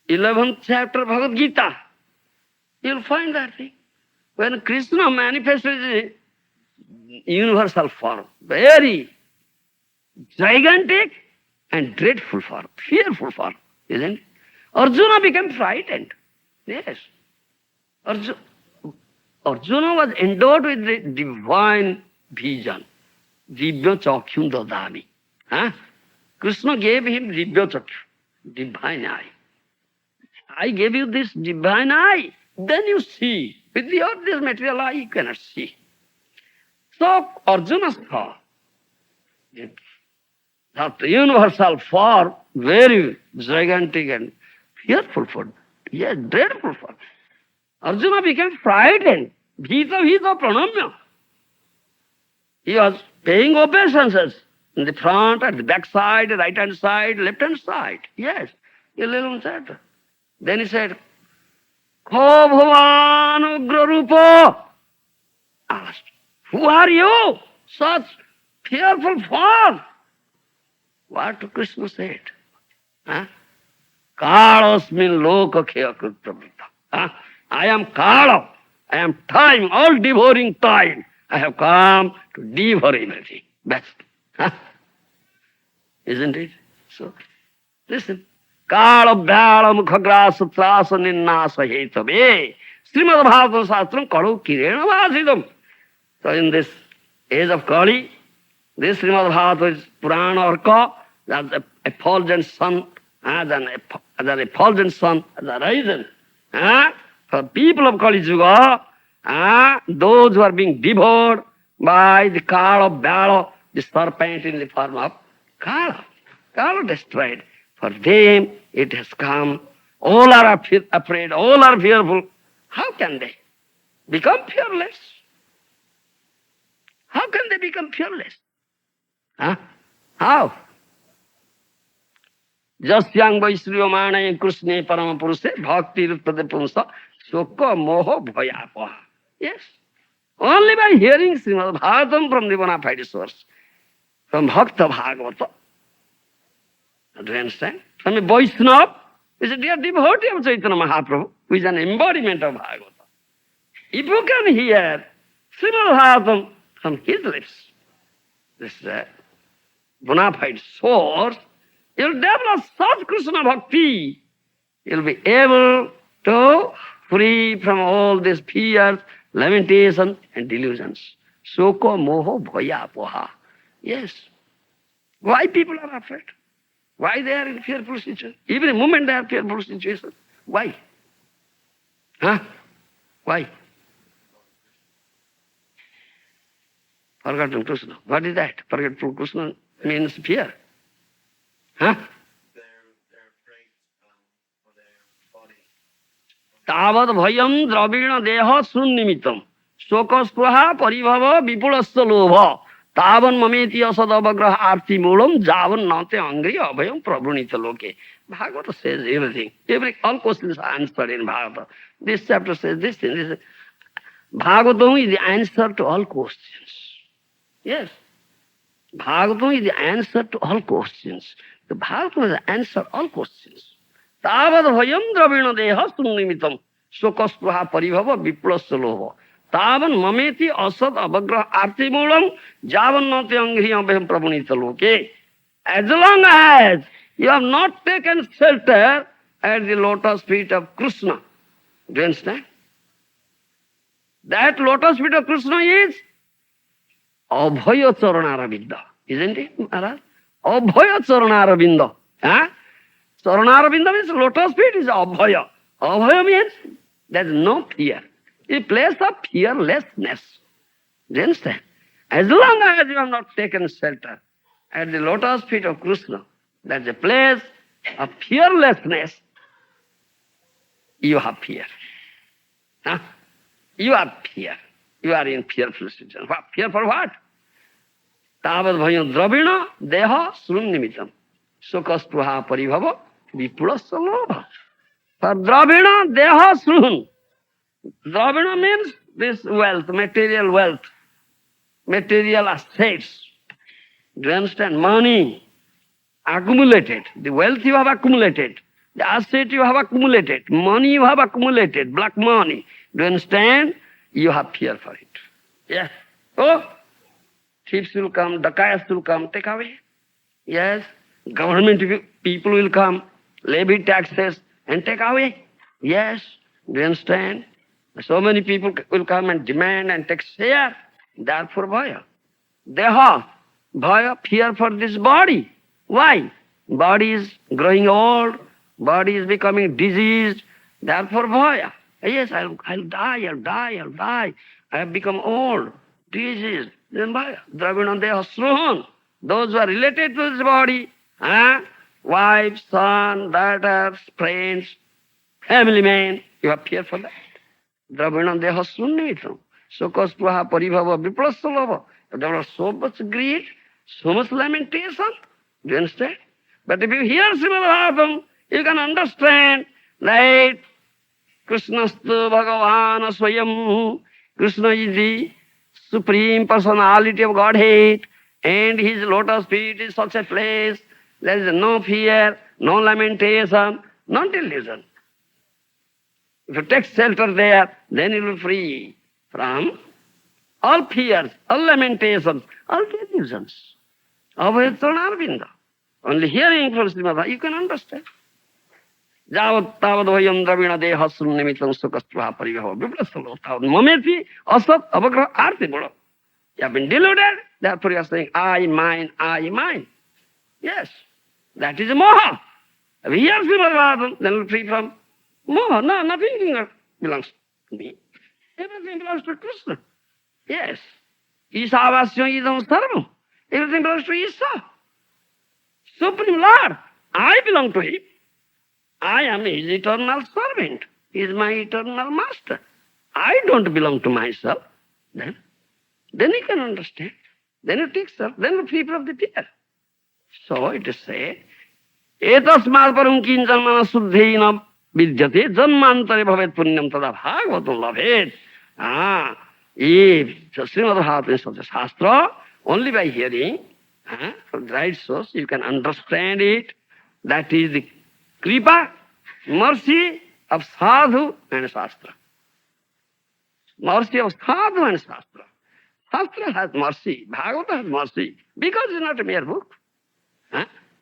11th chapter Bhagavad Gita. You'll find that thing. When Krishna manifested the universal form, very gigantic and dreadful form, fearful form, isn't it? Arjuna became frightened. Yes. Arjuna was endowed with the divine vision. Divya Chakshu Dadami. Krishna gave him Divya Chakshu, divine eye. I gave you this divine eye, then you see. With this material eye, you cannot see. So Arjuna saw that the universal form, very gigantic and fearful for, yes, dreadful for. Arjuna became frightened. Bhita pranamya. He was paying obeisances in the front, at the back side, right hand side, left hand side. Yes. He little said. Then he said, Ko Bhavan Ugrarupa. Asked, who are you? Such fearful form. What Krishna said? Huh? Kalasmin loka khya krita. I am Kala. I am time, all devouring time. I have come to devour everything. That's it. Huh? Isn't it? So, listen. Kala vyala mukhagrasa trasa ninnasa hetave. Srimad Bhagavatam Shastram kalu kirena vasidam. So in this age of Kali, this Srimad Bhagavatam is Purana Arka, that's the effulgent sun, the effulgent sun, the reason. For people of Kali Yuga, those who are being devoured by the Kala Vyala, the serpent in the form of Kala. Kala destroyed. For them it has come. All are afraid, all are fearful. How can they become fearless? How can they become fearless? How? Jasyang Vaishriyamana Krishna Paramapurushe Bhakti Rupade Punsa Sokka Moho Bhayapaha. Yes. Only by hearing Srimad Bhagavatam from the bona fide source, from Bhakta Bhagavata. Do you understand? From a Vaishnava, is a dear devotee of Chaitanya Mahaprabhu, who is an embodiment of Bhagavata. If you can hear Srimad Bhagavatam from his lips, this bona fide source, you'll develop such Krishna bhakti. You'll be able to free from all these fears, lamentations, and delusions. Soko moho bhaya poha. Yes. Why people are afraid? Why they are in fearful situation? Even a moment they are in fearful situation. Why? Why? Forgotten Krishna. What is that? Forgetful Krishna means fear. They're afraid for their body. Tavad bhayam dravina deha sunnimitam. Sokaspruha paribhava vipulasta lobha. Tavan mameti asadabagraha arti mulam javan nate angri abhayam prabhunita loke. Bhagavata says everything. All questions are answered in Bhagavata. This chapter says this thing. This. Bhagavatam is the answer to all questions. Yes. Bhagavatam is the answer to all questions. The Bhagavatam is the answer to all questions. Tavad bhayam dravina deha sunnimitam. Sokaspruha paribhava vipulasta lobha. Tavan mameti asad abagraha arti mulam javan nate angri abhayam prabhunita loke. As long as you have not taken shelter at the lotus feet of Krishna, do you understand? That lotus feet of Krishna is Abhaya Charanaravinda. Isn't it, Maharaj? Abhaya Charanaravinda. Charanaravinda means lotus feet is Abhaya. Abhaya means there is no fear. A place of fearlessness. Do you understand? As long as you have not taken shelter at the lotus feet of Krishna, that's a place of fearlessness, you have fear. You have fear. You are in fearful situation. Fear for what? Tavad bhayam dravina deha srunnimitam. Sokaspruha paribhava vipulasta lobha. For dravina deha srun. Dravina means this wealth, material assets. Do you understand? Money accumulated. The wealth you have accumulated. The asset you have accumulated. Money you have accumulated. Black money. Do you understand? You have fear for it. Yes. Oh, thieves will come, dacoits will come, take away. Yes. Government people will come, levy taxes and take away. Yes. Do you understand? So many people will come and demand and take share. Therefore, bhaya. Deha. Bhaya, fear for this body. Why? Body is growing old. Body is becoming diseased. Therefore, bhaya. Yes, I'll die, I'll die, I'll die. I have become old. Disease. Then by Dravina Dehasruhan. Those who are related to this body, wife, son, daughters, friends, family men, you appear for that. Dravina Dehasruhan Nimitam. Sokaspraha Paribhava Viplasalava. There was so much greed, so much lamentation. Do you understand? But if you hear Srimad Bhagavatam, you can understand that Krishnastu Bhagavan Swayam. Krishna is the supreme personality of Godhead, and his lotus feet is such a place. There is no fear, no lamentation, no delusion. If you take shelter there, then you will be free from all fears, all lamentations, all delusions. Avayatranarvinda. Only hearing from Srimad, you can understand. Javat tavad vayam dravina dehasum nimitam sukastva parivahava viprasalo tavad mameti asat avagraha arti bolo. You have been deluded, therefore you are saying, I, mine, I, mine. Yes, that is moha. If you hear Srimad Bhagavatam, then you will be free from moha. No, nothing belongs to me. Everything belongs to Krishna. Yes. Isavasyam idam sarvam. Everything belongs to Isa. Supreme Lord. I belong to him. I am his eternal servant. He is my eternal master. I don't belong to myself. Then you can understand. Then you take self. Then you free from the fear. So it is said, etasmad param kinjanmana suddheina vidyate janmantare bhavet punyam tada bhagavatam labhet. If Srimad Bhagavatam is such a shastra, only by hearing from the right source you can understand it. That is the kripa, mercy of sadhu and shastra. Mercy of sadhu and shastra. Shastra has mercy, Bhagavata has mercy, because it's not a mere book.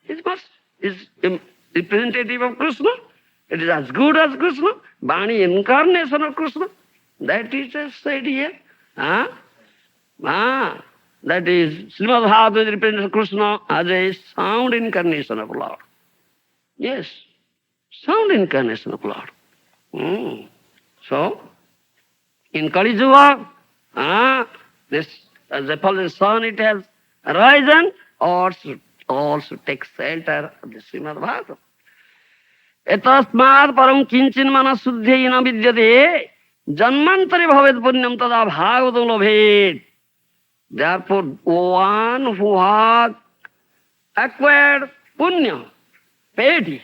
It's mercy. It's representative of Krishna. It is as good as Krishna. Bani incarnation of Krishna. That is said here. That is Srimad Bhagavatam represents Krishna as a sound incarnation of Lord. Yes, sound incarnation of Lord. So, in Kali Yuga, this as a fallen sun, it has arisen, or should take shelter of the Srimad Bhagavatam. Etasmad param kinchin mana suddhyena vidyate janmantari bhavet punyam tada bhagavatam labhet. Therefore, one who has acquired punya, piety,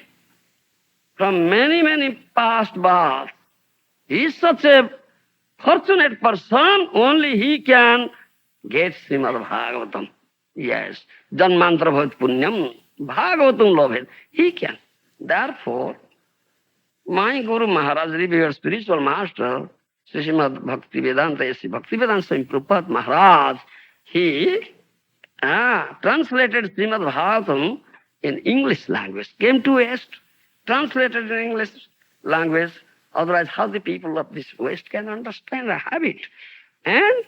from many, many past births, he is such a fortunate person, only he can get Srimad Bhagavatam. Yes, janmantra bhavat punyam, bhagavatam labhet. He can. Therefore, my Guru Maharaj, revered spiritual master, Srimad Bhakti Vedanta, Sri Bhakti Vedanta Swami Prabhupada Maharaj, he translated Srimad Bhagavatam in English language, came to West, translated in English language, otherwise how the people of this West can understand and have it. And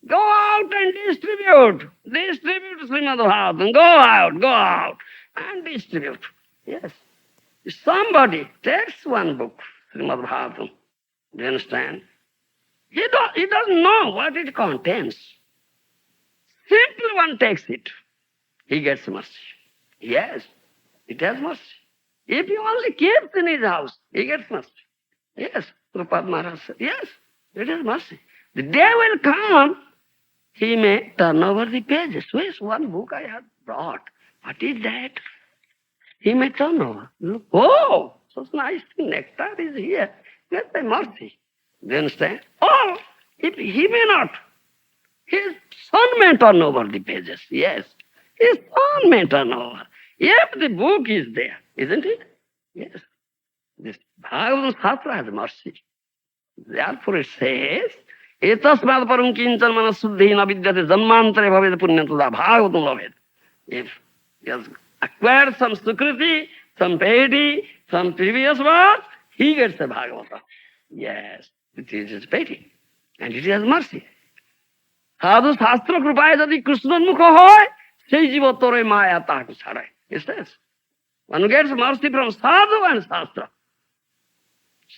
go out and distribute Srimad Bhagavatam, go out and distribute. Yes. If somebody takes one book, Srimad Bhagavatam, do you understand? He doesn't know what it contains. Simply one takes it, he gets mercy. Yes, it has mercy. If he only keeps in his house, he gets mercy. Yes, Prabhupada Maharaj said, yes, it is mercy. The day will come, he may turn over the pages. Yes, one book I have brought. What is that? He may turn over. Look, oh, such nice nectar is here. Get by mercy. Do you understand? Or if he may not, his son may turn over the pages. Yes, his son may turn over. If the book is there, isn't it? Yes. This Bhagavatam Shastra has mercy. Therefore it says, etasmad param kinchan mana suddhina vidyate janmantare bhavet punyam tada bhagavatam labhet. If he has acquired some sukriti, some piety, some previous birth, he gets the Bhagavata. Yes, it is his piety. And it has mercy. Sadhu Shastra Kripaye jadi Krishnonmukha hoy, sei jiva tore maya tahaku chhadai. It says, one gets mercy from Sadhu and Shastra.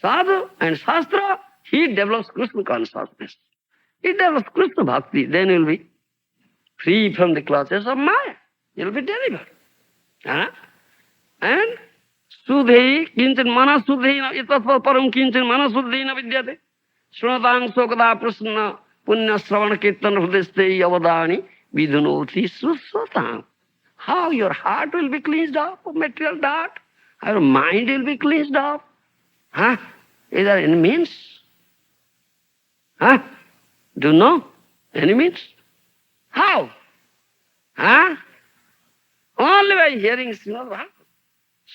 Sadhu and Shastra, he develops Krishna consciousness. He develops Krishna bhakti, then he will be free from the clutches of Maya. He will be delivered. Huh? And Sudhei kinchin mana sudheina itatva param kinchin mana sudheina vidyate. Shunatang sokada prasna punya sravana kirtan hrideste yavadani vidunoti susvatang. How your heart will be cleansed up of material dirt? How your mind will be cleansed up? Huh? Is there any means? Huh? Do you know any means? How? Huh? Only by hearing Srimad Bhagavatam.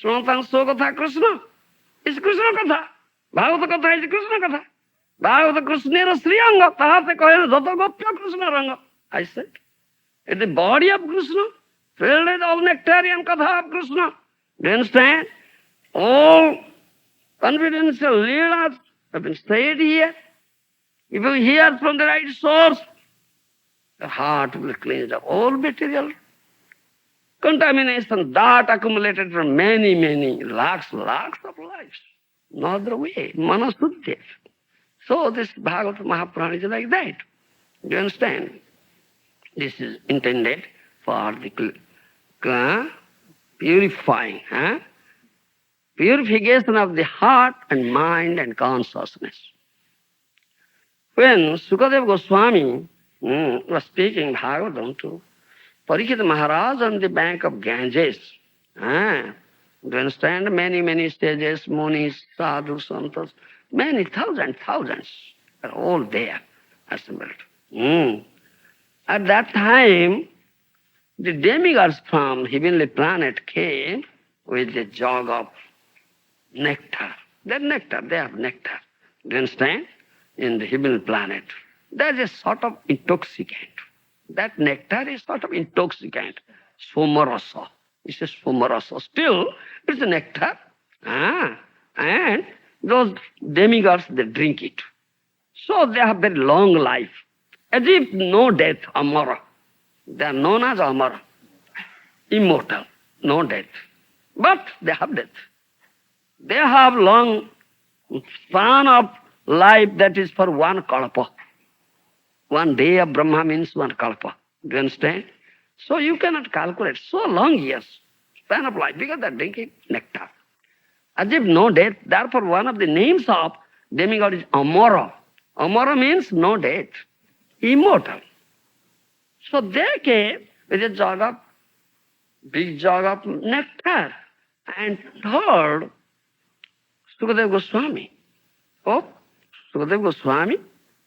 Srimad Sokatha Krishna is Krishna Katha. Bhagavata Katha is Krishna Katha. Bhagavata Krishnera Sri Anga, Tahate Kohena Jata Gopya Krishna Ranga. I said, it's the body of Krishna, filled with all nectarian Katha of Krishna. Do you understand? All confidential leelas have been said here. If you hear from the right source, the heart will cleanse up all material contamination, that accumulated from many lakhs of lives. No other way. Manasuddhi. So this Bhagavad Mahapurana is like that. Do you understand? This is intended for the purifying, purification of the heart and mind and consciousness. When Sukadeva Goswami was speaking Bhagavatam to Parikshit Maharaj on the bank of Ganges, do you understand? Many stages, munis, sadhus, santas, many thousands are all there assembled. At that time, the demigods from heavenly planet came with a jug of nectar. That nectar, they have nectar. Do you understand? In the heavenly planet. That is a sort of intoxicant. That nectar is sort of intoxicant. Somarasa. It's a somarasa. Still, it's a nectar. And those demigods, they drink it. So they have very long life. As if no death, Amara. They are known as Amara. Immortal. No death. But they have death. They have long span of life that is for one kalpa. 1 day of Brahma means one kalpa. Do you understand? So you cannot calculate so long years, span of life, because they are drinking nectar. As if no death. Therefore, one of the names of demigod is Amara. Amara means no death. Immortal. So they came with a big jug of nectar and told Sukadeva Goswami, oh, Sukadeva Goswami,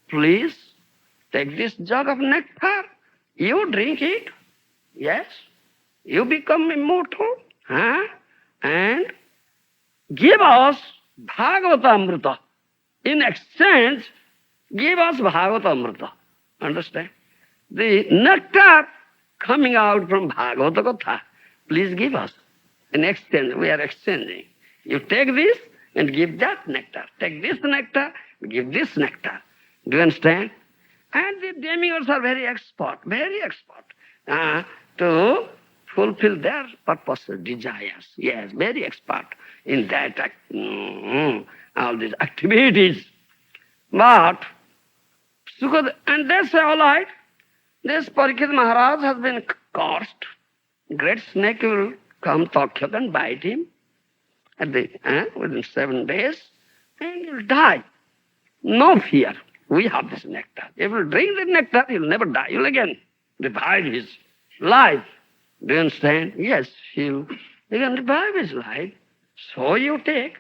please take this jug of nectar. You drink it. Yes. You become immortal. And give us Bhagavatamrita. In exchange, give us Bhagavatamrita. Understand? The nectar coming out from Bhagavata Katha, please give us. In exchange, we are exchanging. You take this and give that nectar. Take this nectar, give this nectar. Do you understand? And the demigods are very expert to fulfill their purposes, desires. Yes, very expert in that, all these activities. But, and they say, all right, this Parikshit Maharaj has been cursed. Great snake will come, Takshak, and bite him within 7 days, and he will die. No fear. We have this nectar. If you drink the nectar, you'll never die. You'll again revive his life. Do you understand? Yes, he can revive his life. So you take,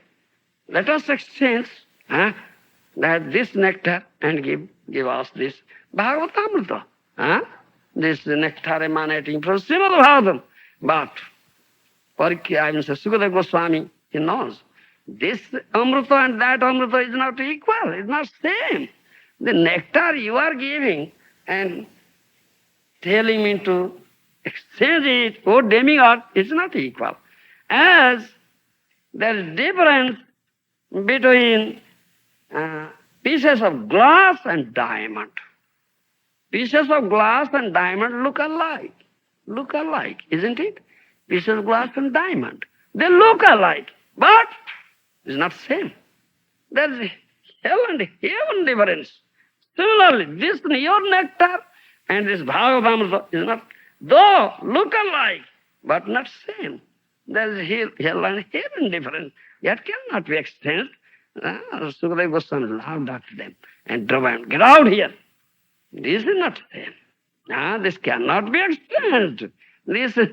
let us exchange that this nectar and give us this Bhagavatamrita. This nectar emanating from Srimad Bhagavatam. But Sukadeva Goswami, he knows this Amrita and that Amrita is not equal, it's not same. The nectar you are giving and telling me to exchange it, oh demigod, is not equal. As there is difference between pieces of glass and diamond. Pieces of glass and diamond look alike, isn't it? Pieces of glass and diamond. They look alike, but it's not same. There's hell and heaven difference. Similarly, this your nectar and this Bhagavatam is not, though look alike, but not same. There is hell and heaven difference. That cannot be explained. Sukadeva Goswami laughed at them and drove them, get out here. This is not same. This cannot be explained. This is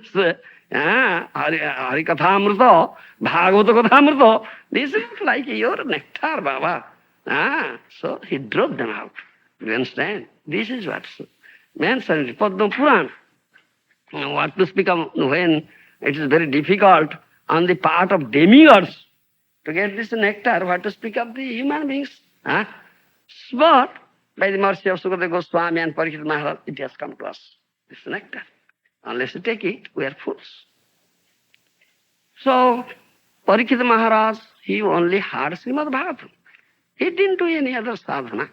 Harikathamrita, Bhagavata Kathamrita. This is not like your nectar, Baba. So he drove them out. You understand? This is what's mentioned in Padma Puran. What to speak of when it is very difficult on the part of demigods to get this nectar, what to speak of the human beings? But by the mercy of Sukadeva Goswami and Parikshit Maharaj, it has come to us, this nectar. Unless we take it, we are fools. So, Parikshit Maharaj, he only heard Srimad Bhagavatam. He didn't do any other sadhana.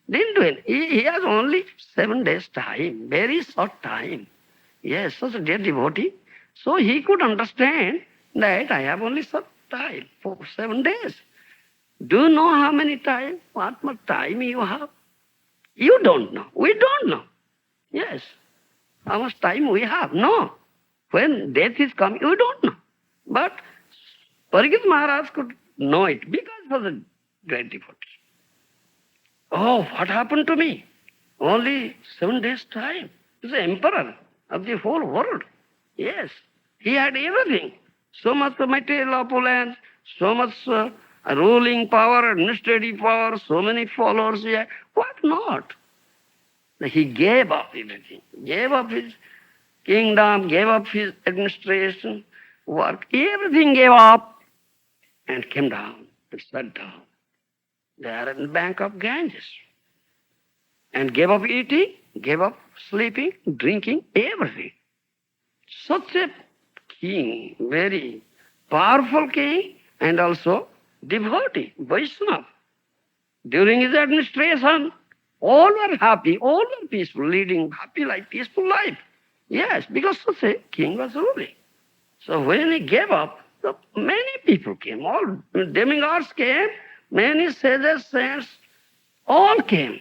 Didn't do it. He has only 7 days time, very short time. Yes, such a dear devotee. So he could understand that I have only short time, for 7 days. Do you know how many time, what much time you have? You don't know. We don't know. Yes. How much time we have? No. When death is coming, we don't know. But Parikshit Maharaj could know it because he was a great devotee. Oh, what happened to me? Only 7 days time. He's the emperor of the whole world. Yes. He had everything. So much material opulence, so much ruling power, administrative power, so many followers. Yeah. What not? He gave up everything. Gave up his kingdom, gave up his administration, work. Everything gave up and came down and sat down there in the bank of Ganges. And gave up eating, gave up sleeping, drinking, everything. Such a king, very powerful king, and also devotee, Vaishnava. During his administration, all were happy, all were peaceful, leading happy life, peaceful life. Yes, because such a king was ruling. So when he gave up, so many people came, all demigods came, many sages, saints, all came.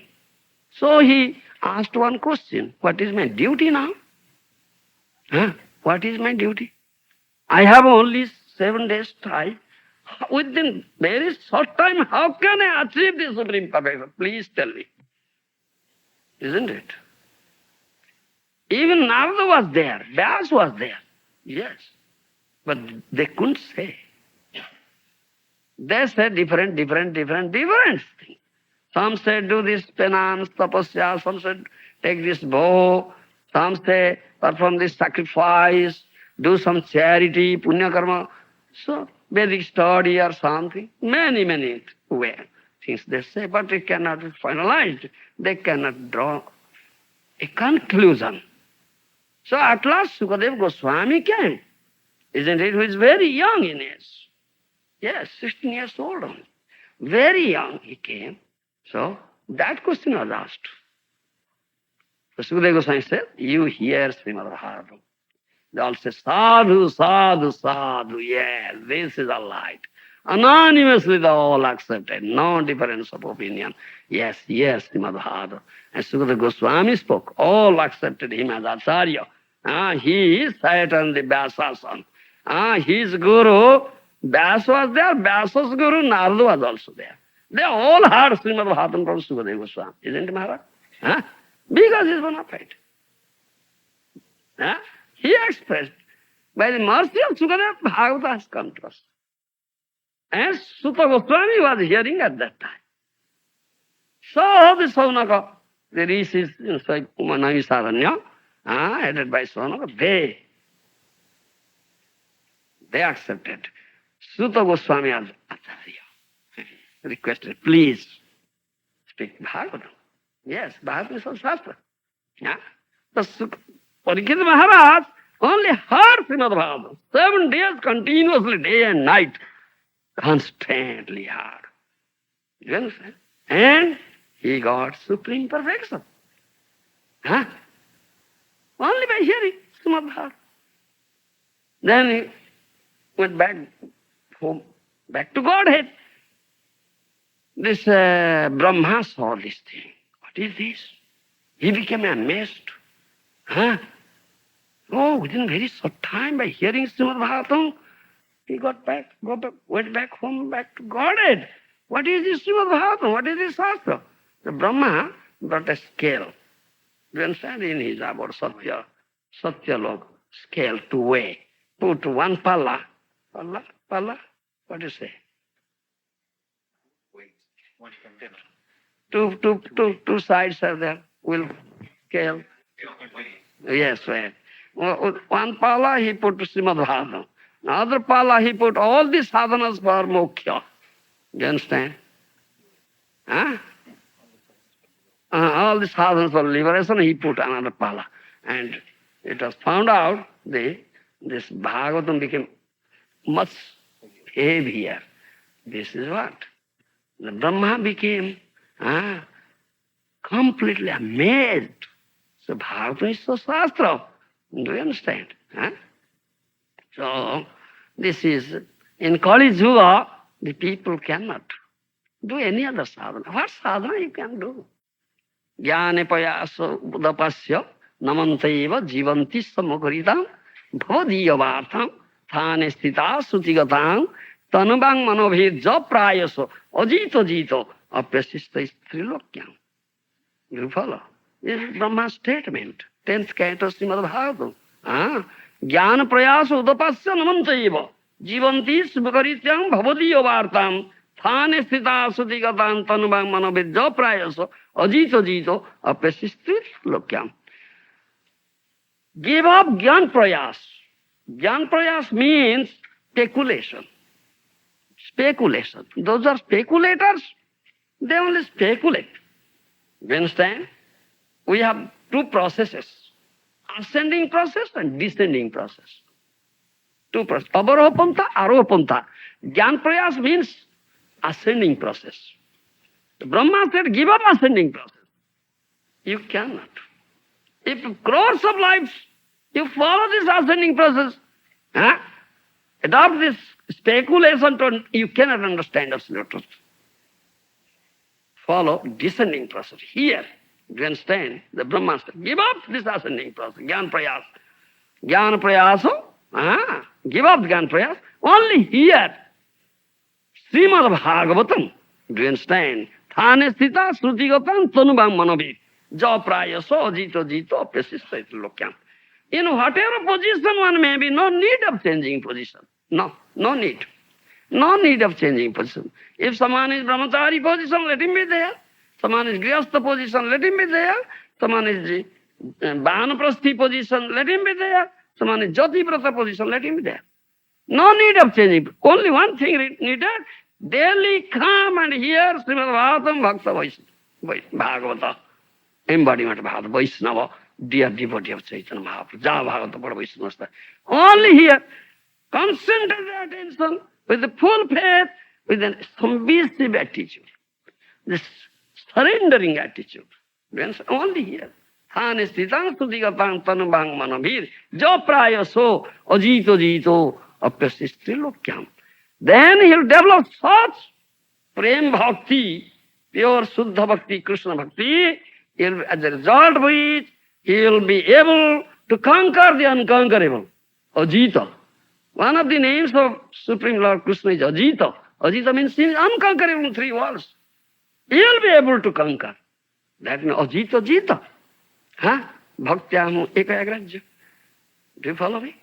So he asked one question, what is my duty now? What is my duty? I have only 7 days time. Within very short time, how can I achieve the supreme perfection? Please tell me. Isn't it? Even Narada was there, Vyas was there. Yes. But they couldn't say. They said different things. Some said do this penance, tapasya, some said take this vow, some say perform this sacrifice, do some charity, punya karma. So Vedic study or something. Many things they say, but it cannot be finalized. They cannot draw a conclusion. So at last Sukadeva Goswami came, isn't it? Who is very young in age. Yes, 16 years old only. Very young he came. So that question was asked. So Sukadeva Goswami said, you hear Srimad Bhagavatam. They all say, sadhu, sadhu, sadhu. Yes, this is a light. Anonymously they all accepted. No difference of opinion. Yes, Srimad Bhagavatam. And Sukadeva Goswami spoke. All accepted him as Acharya. He sat on the Vyasasan. His guru, Vyas was there. Vyasa's guru, Narada was also there. They all heard Srimad Bhagavatam from Sukadeva Goswami. Isn't it, Maharaj? Because he's bona fide. He expressed, by the mercy of Sukadeva, Bhagavata has come to us. And Sutta Goswami was hearing at that time. So the Saunaka, the rishis inside Umanamisaranya, headed by Saunaka, they accepted. Sutta Goswami as Acharya requested, please speak Bhagavatam. Yes, Bhagavatam is a Shastra. So Parikshit Maharaj only heard Srimad Bhagavatam. 7 days continuously, day and night, constantly heard. You understand? And he got supreme perfection. Only by hearing Srimad Bhagavatam. Then he went back home, back to Godhead. This Brahma saw this thing. What is this? He became amazed. Huh? Oh, within a very short time, by hearing Srimad Bhagavatam, he went back home, back to Godhead. What is this Srimad Bhagavatam? What is this Shastra? The Brahma brought a scale. You understand? In his about Satya log, scale to weigh. Put one palla, what do you say? Wait, one container. Two sides are there. Will scale. Yes, right. One pala he put Srimad Bhagavatam. Another pala he put all the sadhanas for moksha. You understand? Huh? All the sadhanas for liberation he put another pala. And it was found out this Bhagavatam became much heavier. This is what? The Brahma became completely amazed. So Bhagavatam is so Shastra. Do you understand? Huh? So this is, in Kali Yuga, the people cannot do any other sadhana. What sadhana you can do? Jnane payasa udapasya namantaiva jivanti samukaritam bhavadiyavartham thane sthita sutigatam tanubang manobhidja prayaso ajito jito aprasyista trilokyam. You follow? This is Brahma's statement. 10th canto Srimad Bhagavatam. Jnana prayasa udapasya namantaiva jivanti samukaritam bhavadiyavartham thane sthita sutigatam tanubang manobhidja prayaso ajito jito aprasyista trilokyam. Give up Gyan Prayas. Gyan Prayas means speculation. Speculation. Those are speculators. They only speculate. You understand? We have two processes. Ascending process and descending process. Two processes. Avaroha pantha, aroha pantha. Gyan Prayas means ascending process. The Brahma said, give up ascending process. You cannot. If crores of lives, you follow this ascending process, adopt this speculation, you cannot understand absolute truth. Follow descending process. Here, you understand, the Brahman said, give up this ascending process, Gyan Prayas. Gyan Prayaso, give up Gyan Prayas. Only here, Srimad Bhagavatam, do you understand? Thane sthita srutigatam tanubang manobhid. Ja prayaso jito jito persista lokyam. In whatever position one may be, no need of changing position. No need. No need of changing position. If someone is brahmachari position, let him be there. Someone is grihasta position, let him be there. Someone is vanaprasthi position, let him be there. Someone is jativrata position, let him be there. No need of changing. Only one thing needed. Daily come and hear Srimad Bhagavatam Bhakta Bhagavata. Embodiment of Bhagavata Vaishnava, dear devotee of Chaitanya Mahaprabhu. Ja Bhagavata Pada Vaishnava. Only here. Concentrate the attention with the full faith, with a submissive attitude. This surrendering attitude. Only here. Thane sthitang sutigatang tanubang manabhir jo prayaso ajito jito aprasyistrilokyam. Then he will develop such prem bhakti, pure Suddha bhakti, Krishna bhakti, as a result of which he will be able to conquer the unconquerable. Ajita. One of the names of Supreme Lord Krishna is Ajita. Ajita means he is unconquerable in three worlds. He will be able to conquer. That means Ajita Jita. Bhaktyam ekayagrajya. Do you follow me?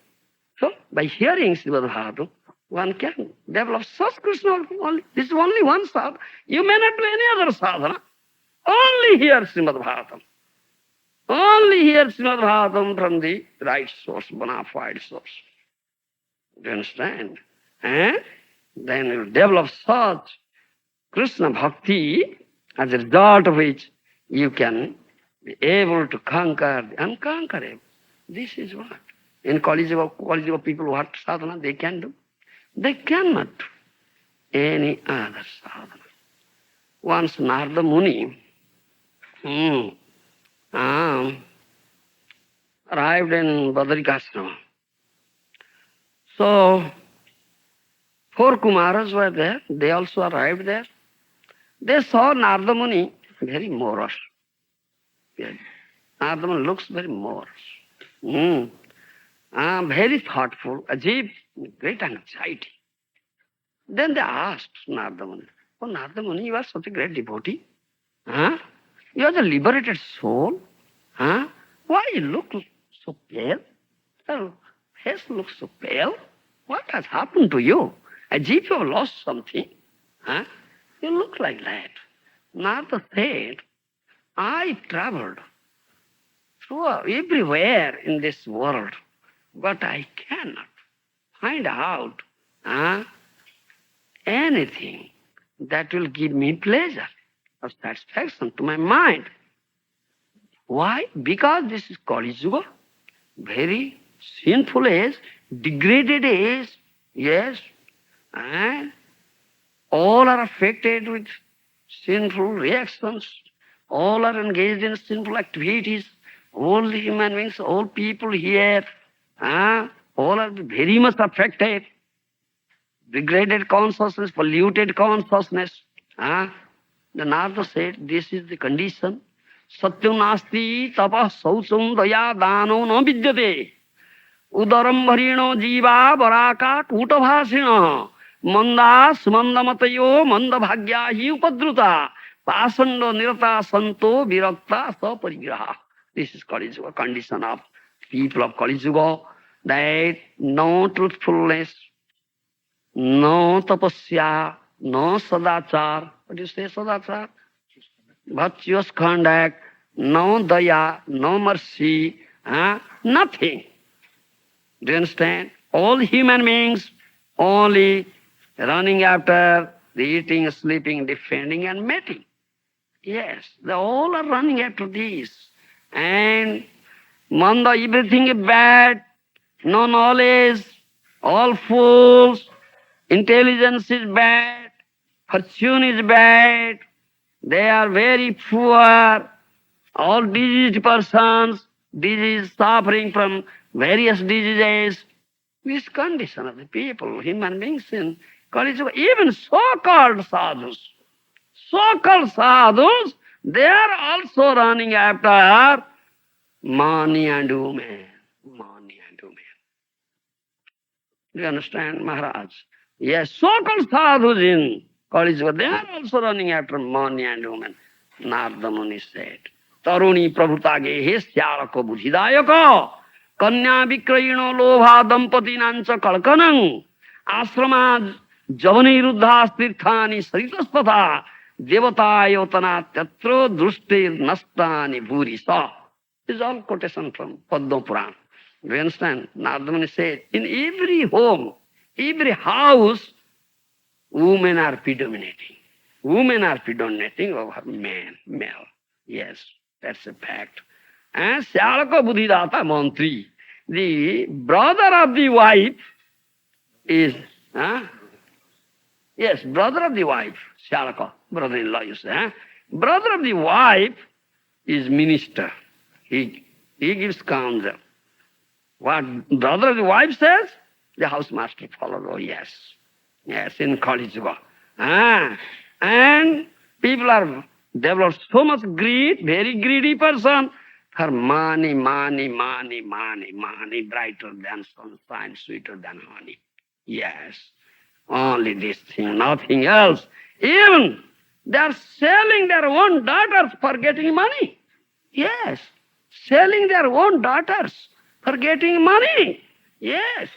So, by hearing Srimad Bhagavatam, one can develop such Krishna only. This is only one sadhana. You may not do any other sadhana. Only hear Srimad Bhagavatam. Only hear Srimad Bhagavatam from the right source, bona fide source. Do you understand? Then you will develop such Krishna bhakti, as a result of which you can be able to conquer the unconquerable. This is what. In Kali Yuga people, what sadhana they can do? They cannot do any other sadhana. Once Narada Muni arrived in Badrikashrama. So, 4 Kumaras were there. They also arrived there. They saw Narada Muni very morose. Yes. Narada Muni looks very morose. Hmm. Very thoughtful, as if great anxiety. Then they asked Narada Muni, "Oh, Narada Muni, you are such a great devotee. Huh? You are the liberated soul. Huh? Why you look so pale? Your face looks so pale. What has happened to you? As if you have lost something. Huh? You look like that." Narada said, "I traveled through everywhere in this world, but I cannot find out uh, anything that will give me pleasure or satisfaction to my mind. Why? Because this is Kali Yuga, very sinful age, degraded age, yes, and all are affected with sinful reactions, all are engaged in sinful activities, all the human beings, all people here, all are very much affected. Degraded consciousness, polluted consciousness. The Narada said, this is the condition. Satyam nasti tapah saucham daya dano no vidyate. Udaram bharino jiva varaka kutavasina. Manda sumandamatayo manda bhagyahi upadruta. Pasando nirata santo virakta saparigraha. This is Kali Yuga, condition of people of Kali Yuga, that no truthfulness, no tapasya, no sadachar. What do you say, sadachar? Virtuous conduct, no daya, no mercy, nothing. Do you understand? All human beings only running after the eating, sleeping, defending, and mating. Yes, they all are running after this. And manda, everything is bad, no knowledge, all fools, intelligence is bad, fortune is bad, they are very poor, all diseased persons, disease suffering from various diseases. This condition of the people, human beings in Kali Yuga, even so-called sadhus, they are also running after money and women. Money and women. Do you understand, Maharaj? Yes, so-called sadhus in Kali Yuga, they are also running after money and women. Narada Muni said, Taruni prabhutage he syarako buddhidayaka kanya vikrayino lobha dampati nancha kalkanang asrama javani ruddha stirthani saritaspatha devatayotana tatro drushtir nastani bhurisa. This is all quotation from Padma Purana. Do you understand? Narada Muni said, in every home, every house, women are predominating. Women are predominating over men, male. Yes, that's a fact. And Syalaka Buddhidata Mantri, the brother of the wife is, yes, brother of the wife, Syalaka, brother-in-law, you say. Brother of the wife is minister. He gives counsel. What brother of the wife says, the housemaster follows. Oh, yes. Yes, in Kali Yuga. And people are developed so much greed, very greedy person, for money, brighter than sunshine, sweeter than honey. Yes, only this thing, nothing else. Even they are selling their own daughters for getting money. Yes, selling their own daughters for getting money. Yes,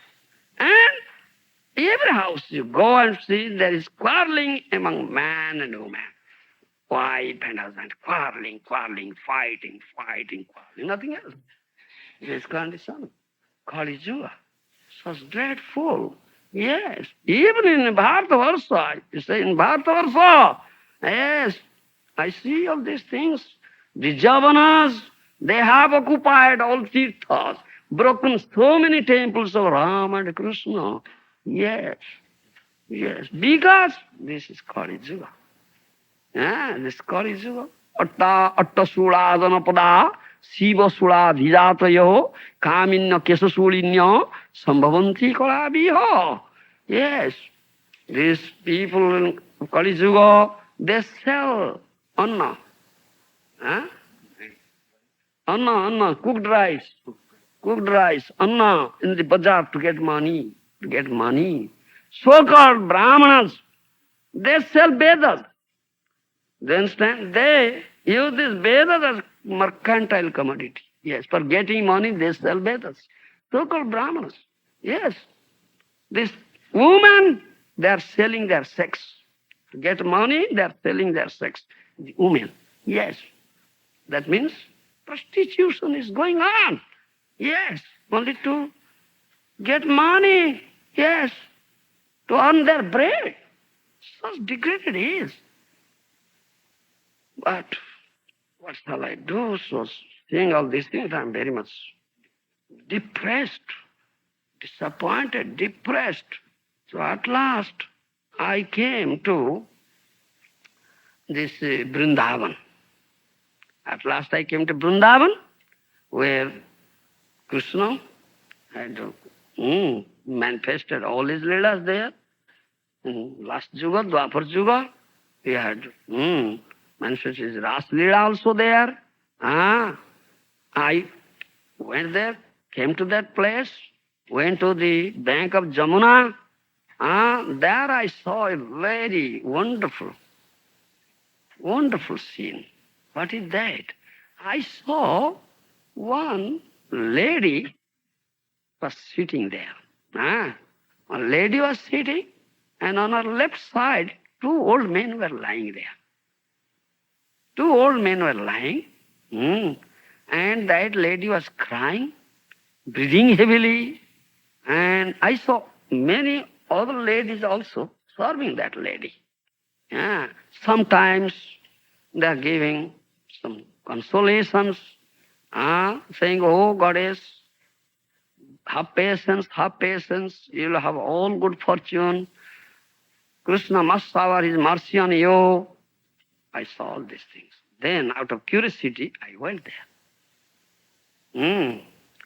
and every house you go and see, there is quarreling among man and woman. Wife and husband, quarreling, fighting, quarreling, nothing else. This condition, Kali Yuga, such dreadful. Yes, even in Bharatavarsa, you say in Bharatavarsa, yes, I see all these things. The Javanas, they have occupied all tirthas, broken so many temples of Rama and Krishna. Yes, yes, because this is Kali Yuga. This Kali Yuga. Atta sula pada, Siva sula dhijatayo, Kaminya kesa sulinya, Sambhavanti kalabiho. Yes, these people in Kali Yuga, They sell anna. Huh? Anna, cooked rice, anna in the bazaar to get money. So-called Brahmanas, they sell Vedas. They understand? They use this Vedas as mercantile commodity. Yes, for getting money, they sell Vedas. So-called Brahmanas. Yes. This woman, they are selling their sex. To get money, they are selling their sex. The women. Yes. That means prostitution is going on. Yes. Only to get money. Yes. To earn their bread. So degraded it is. But what shall I do? So seeing all these things, I am very much depressed, disappointed, depressed. So at last, I came to this Vrindavan. At last I came to Vrindavan, where Krishna had manifested all his leelas there. Last Yuga, Dwapar Yuga, he had manifested his Ras Leela also there. I went there, came to that place, went to the bank of Jamuna. There I saw a very wonderful scene. What is that? I saw one lady was sitting there. A lady was sitting, and on her left side, two old men were lying there. Two old men were lying, and that lady was crying, breathing heavily, and I saw many other ladies also serving that lady. Sometimes they are giving some consolations, saying, "Oh, Goddess, have patience, you will have all good fortune. Krishna must shower his mercy on you." I saw all these things. Then, out of curiosity, I went there.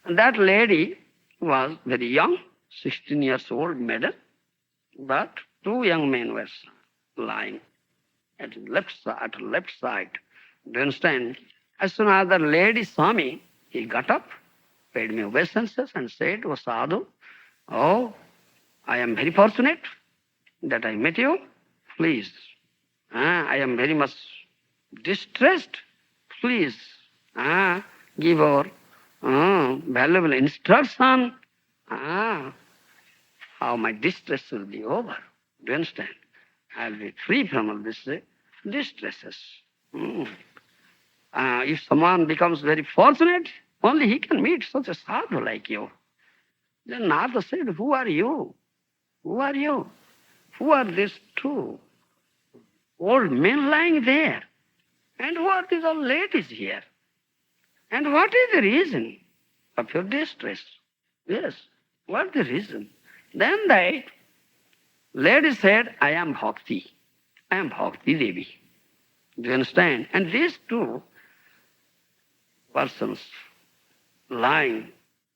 And that lady was very young, 16 years old maiden, but two young men were lying at her left side. Do you understand? As soon as the lady saw me, he got up, paid me obeisances and said, "Oh, Sadhu, oh, I am very fortunate that I met you. Please, I am very much distressed. Please, give our valuable instruction how my distress will be over. Do you understand? I'll be free from all these distresses." If someone becomes very fortunate, only he can meet such a sadhu like you. Then Narada said, "Who are you? Who are you? Who are these two old men lying there? And who are these old ladies here? And what is the reason of your distress?" Yes, what is the reason? Then that lady said, "I am Bhakti. I am Bhakti Devi." Do you understand? And these two persons lying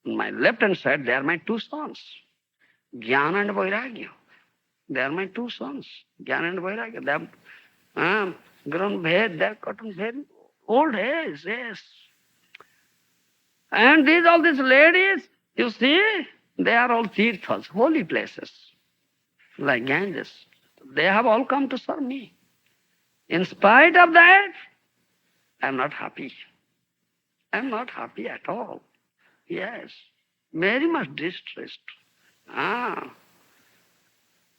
on my left hand side, they are my two sons, Jnana and Vairagya. They are my two sons, Jnana and Vairagya. They have grown very, they have gotten very old age, yes. And all these ladies, you see, they are all tirthas, holy places, like Ganges. They have all come to serve me. In spite of that, I am not happy. I am not happy at all. Yes, very much distressed.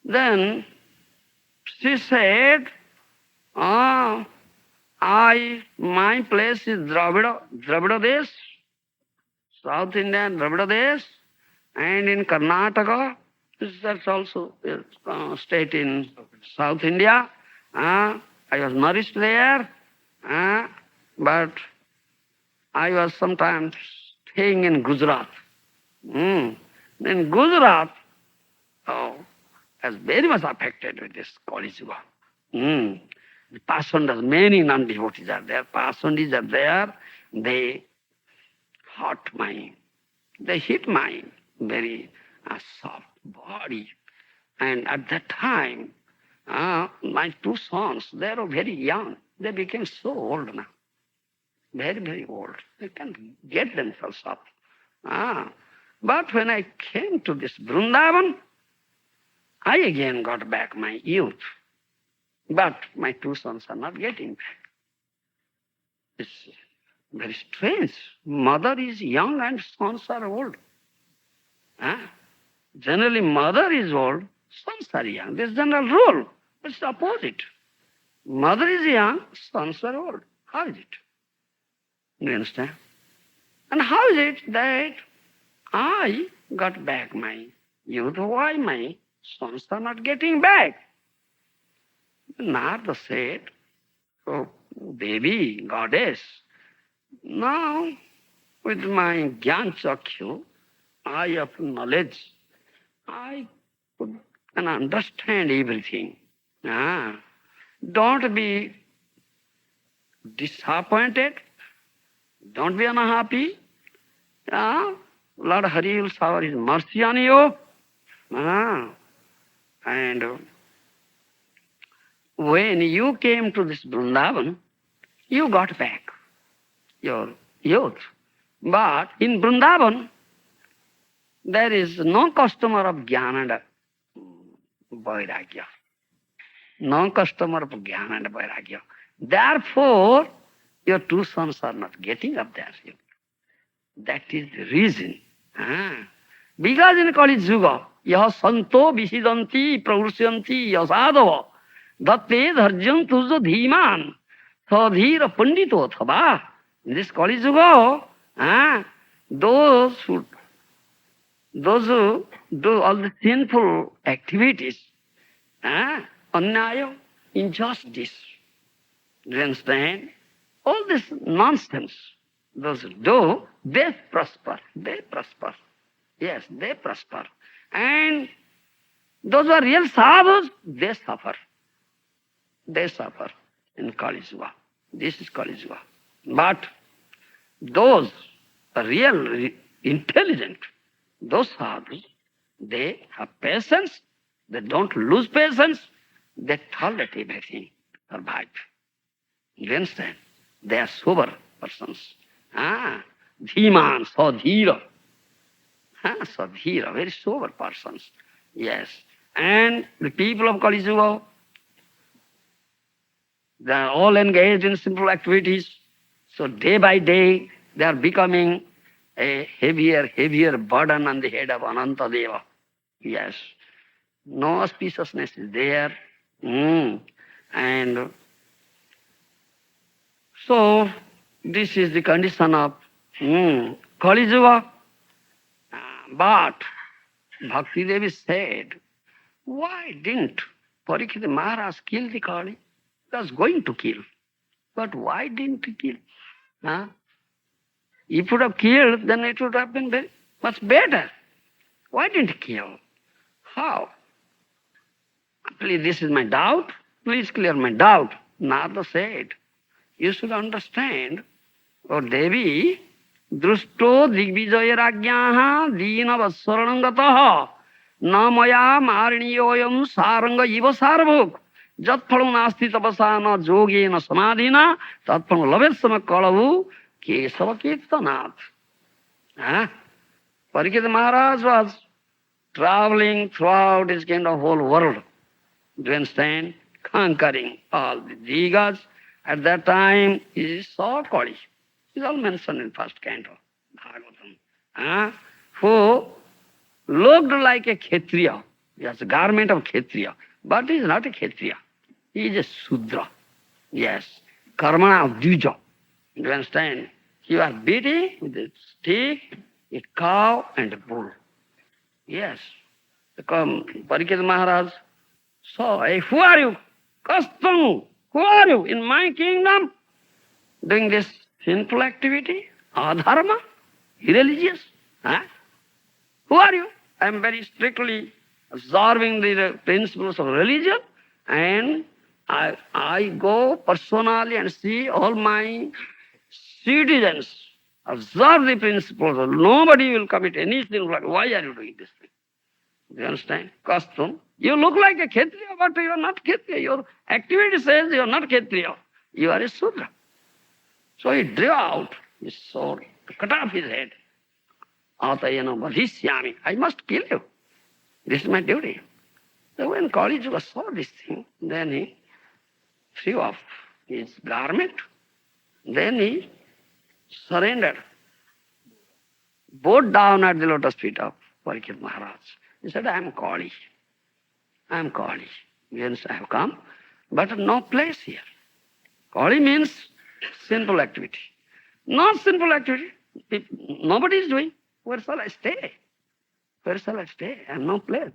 Then she said, my place is Dravida Desh, South India and Dravida Desh, and in Karnataka, that's also a state in South India. I was nourished there, but I was sometimes staying in Gujarat. In Gujarat, was very much affected with this Kali Yuga. The Paswandas, many non-devotees are there. Paswandis are there. They hit my very soft body. And at that time, My two sons, they were very young. They became so old now. Very, very old. They can't get themselves up. But when I came to this Vrindavan, I again got back my youth. But my two sons are not getting back. It's very strange. Mother is young and sons are old. Generally, mother is old, sons are young. This is general rule. It's the opposite. Mother is young, sons are old. How is it? You understand? And how is it that I got back my youth? Why my sons are not getting back? Narada said, oh, Devi, goddess, now with my Gyan Chakyu, eye of knowledge, I can understand everything. Don't be disappointed. Don't be unhappy. Lord Hari will shower His mercy on you. And when you came to this Vrindavan, you got back your youth. But in Vrindavan, there is no customer of Jnana and Vairagya. No customer of Jnana and Vairagya. Therefore, your two sons are not getting up there. That is the reason. Because in Kali Yuga, yaha santo visidanti pravurshyanti yasadava datte dharjam tujo dhiman sadhira pandito thava. In this Kali Yuga, those who do all the sinful activities, annaya, injustice, do you understand? All this nonsense, those who do, they prosper. They prosper. Yes, they prosper. And those who are real sadhus, they suffer. They suffer in Kali Yuga. This is Kali Yuga. But those are real intelligent, those sadhus, they have patience, they don't lose patience, they tolerate everything, survive. You understand? They are sober persons. Dhiman, sadhira. Sadhira, very sober persons. Yes. And the people of Kali Yuga, they are all engaged in simple activities. So day by day, they are becoming a heavier burden on the head of Ananta Deva. Yes. No auspiciousness is there. And so, this is the condition of Kali Yuga. But Bhakti Devi said, why didn't Parikshit Maharaj kill the Kali? He was going to kill. But why didn't he kill? If he would have killed, then it would have been very much better. Why didn't he kill? How? Please, this is my doubt. Please clear my doubt. Narada said, you should understand, oh Devi, drusto digvijayaragyaha deenavassaranangataha na maya mariniyoyam saranga iva sarvuk jat phalam nasti tapasana jogena samadhina tat phalam lavesama kalavu kesava kirtanath. Parikshit Maharaj was traveling throughout his kind of whole world. Do you understand? Conquering all the digas. At that time, he saw Kali. It's all mentioned in first canto, Bhagavatam. Who looked like a Kshatriya. He has a garment of Kshatriya. But he is not a Kshatriya. He is a Sudra. Yes. Karmana of Dvija. Do you understand? He was beating with a stick, a cow, and a bull. Yes. Parikshit Maharaj saw, hey, who are you? Custom. Who are you in my kingdom doing this sinful activity? Adharma? Irreligious? Who are you? I am very strictly observing the principles of religion, and I go personally and see all my citizens observe the principles. Nobody will commit any sinful act. Why are you doing this thing? You understand? Costume. You look like a Kshatriya, but you are not Kshatriya. Your activity says you are not Kshatriya. You are a Sudra. So he drew out his sword to cut off his head. Atayana vadhishyami. I must kill you. This is my duty. So when Kali Yuga saw this thing, then he threw off his garment. Then he surrendered, bowed down at the lotus feet of Parikshit Maharaj. He said, I am Kali. I am Kali. Hence I have come, but no place here. Kali means sinful activity. Not sinful activity. If nobody is doing, where shall I stay? Where shall I stay? I have no place.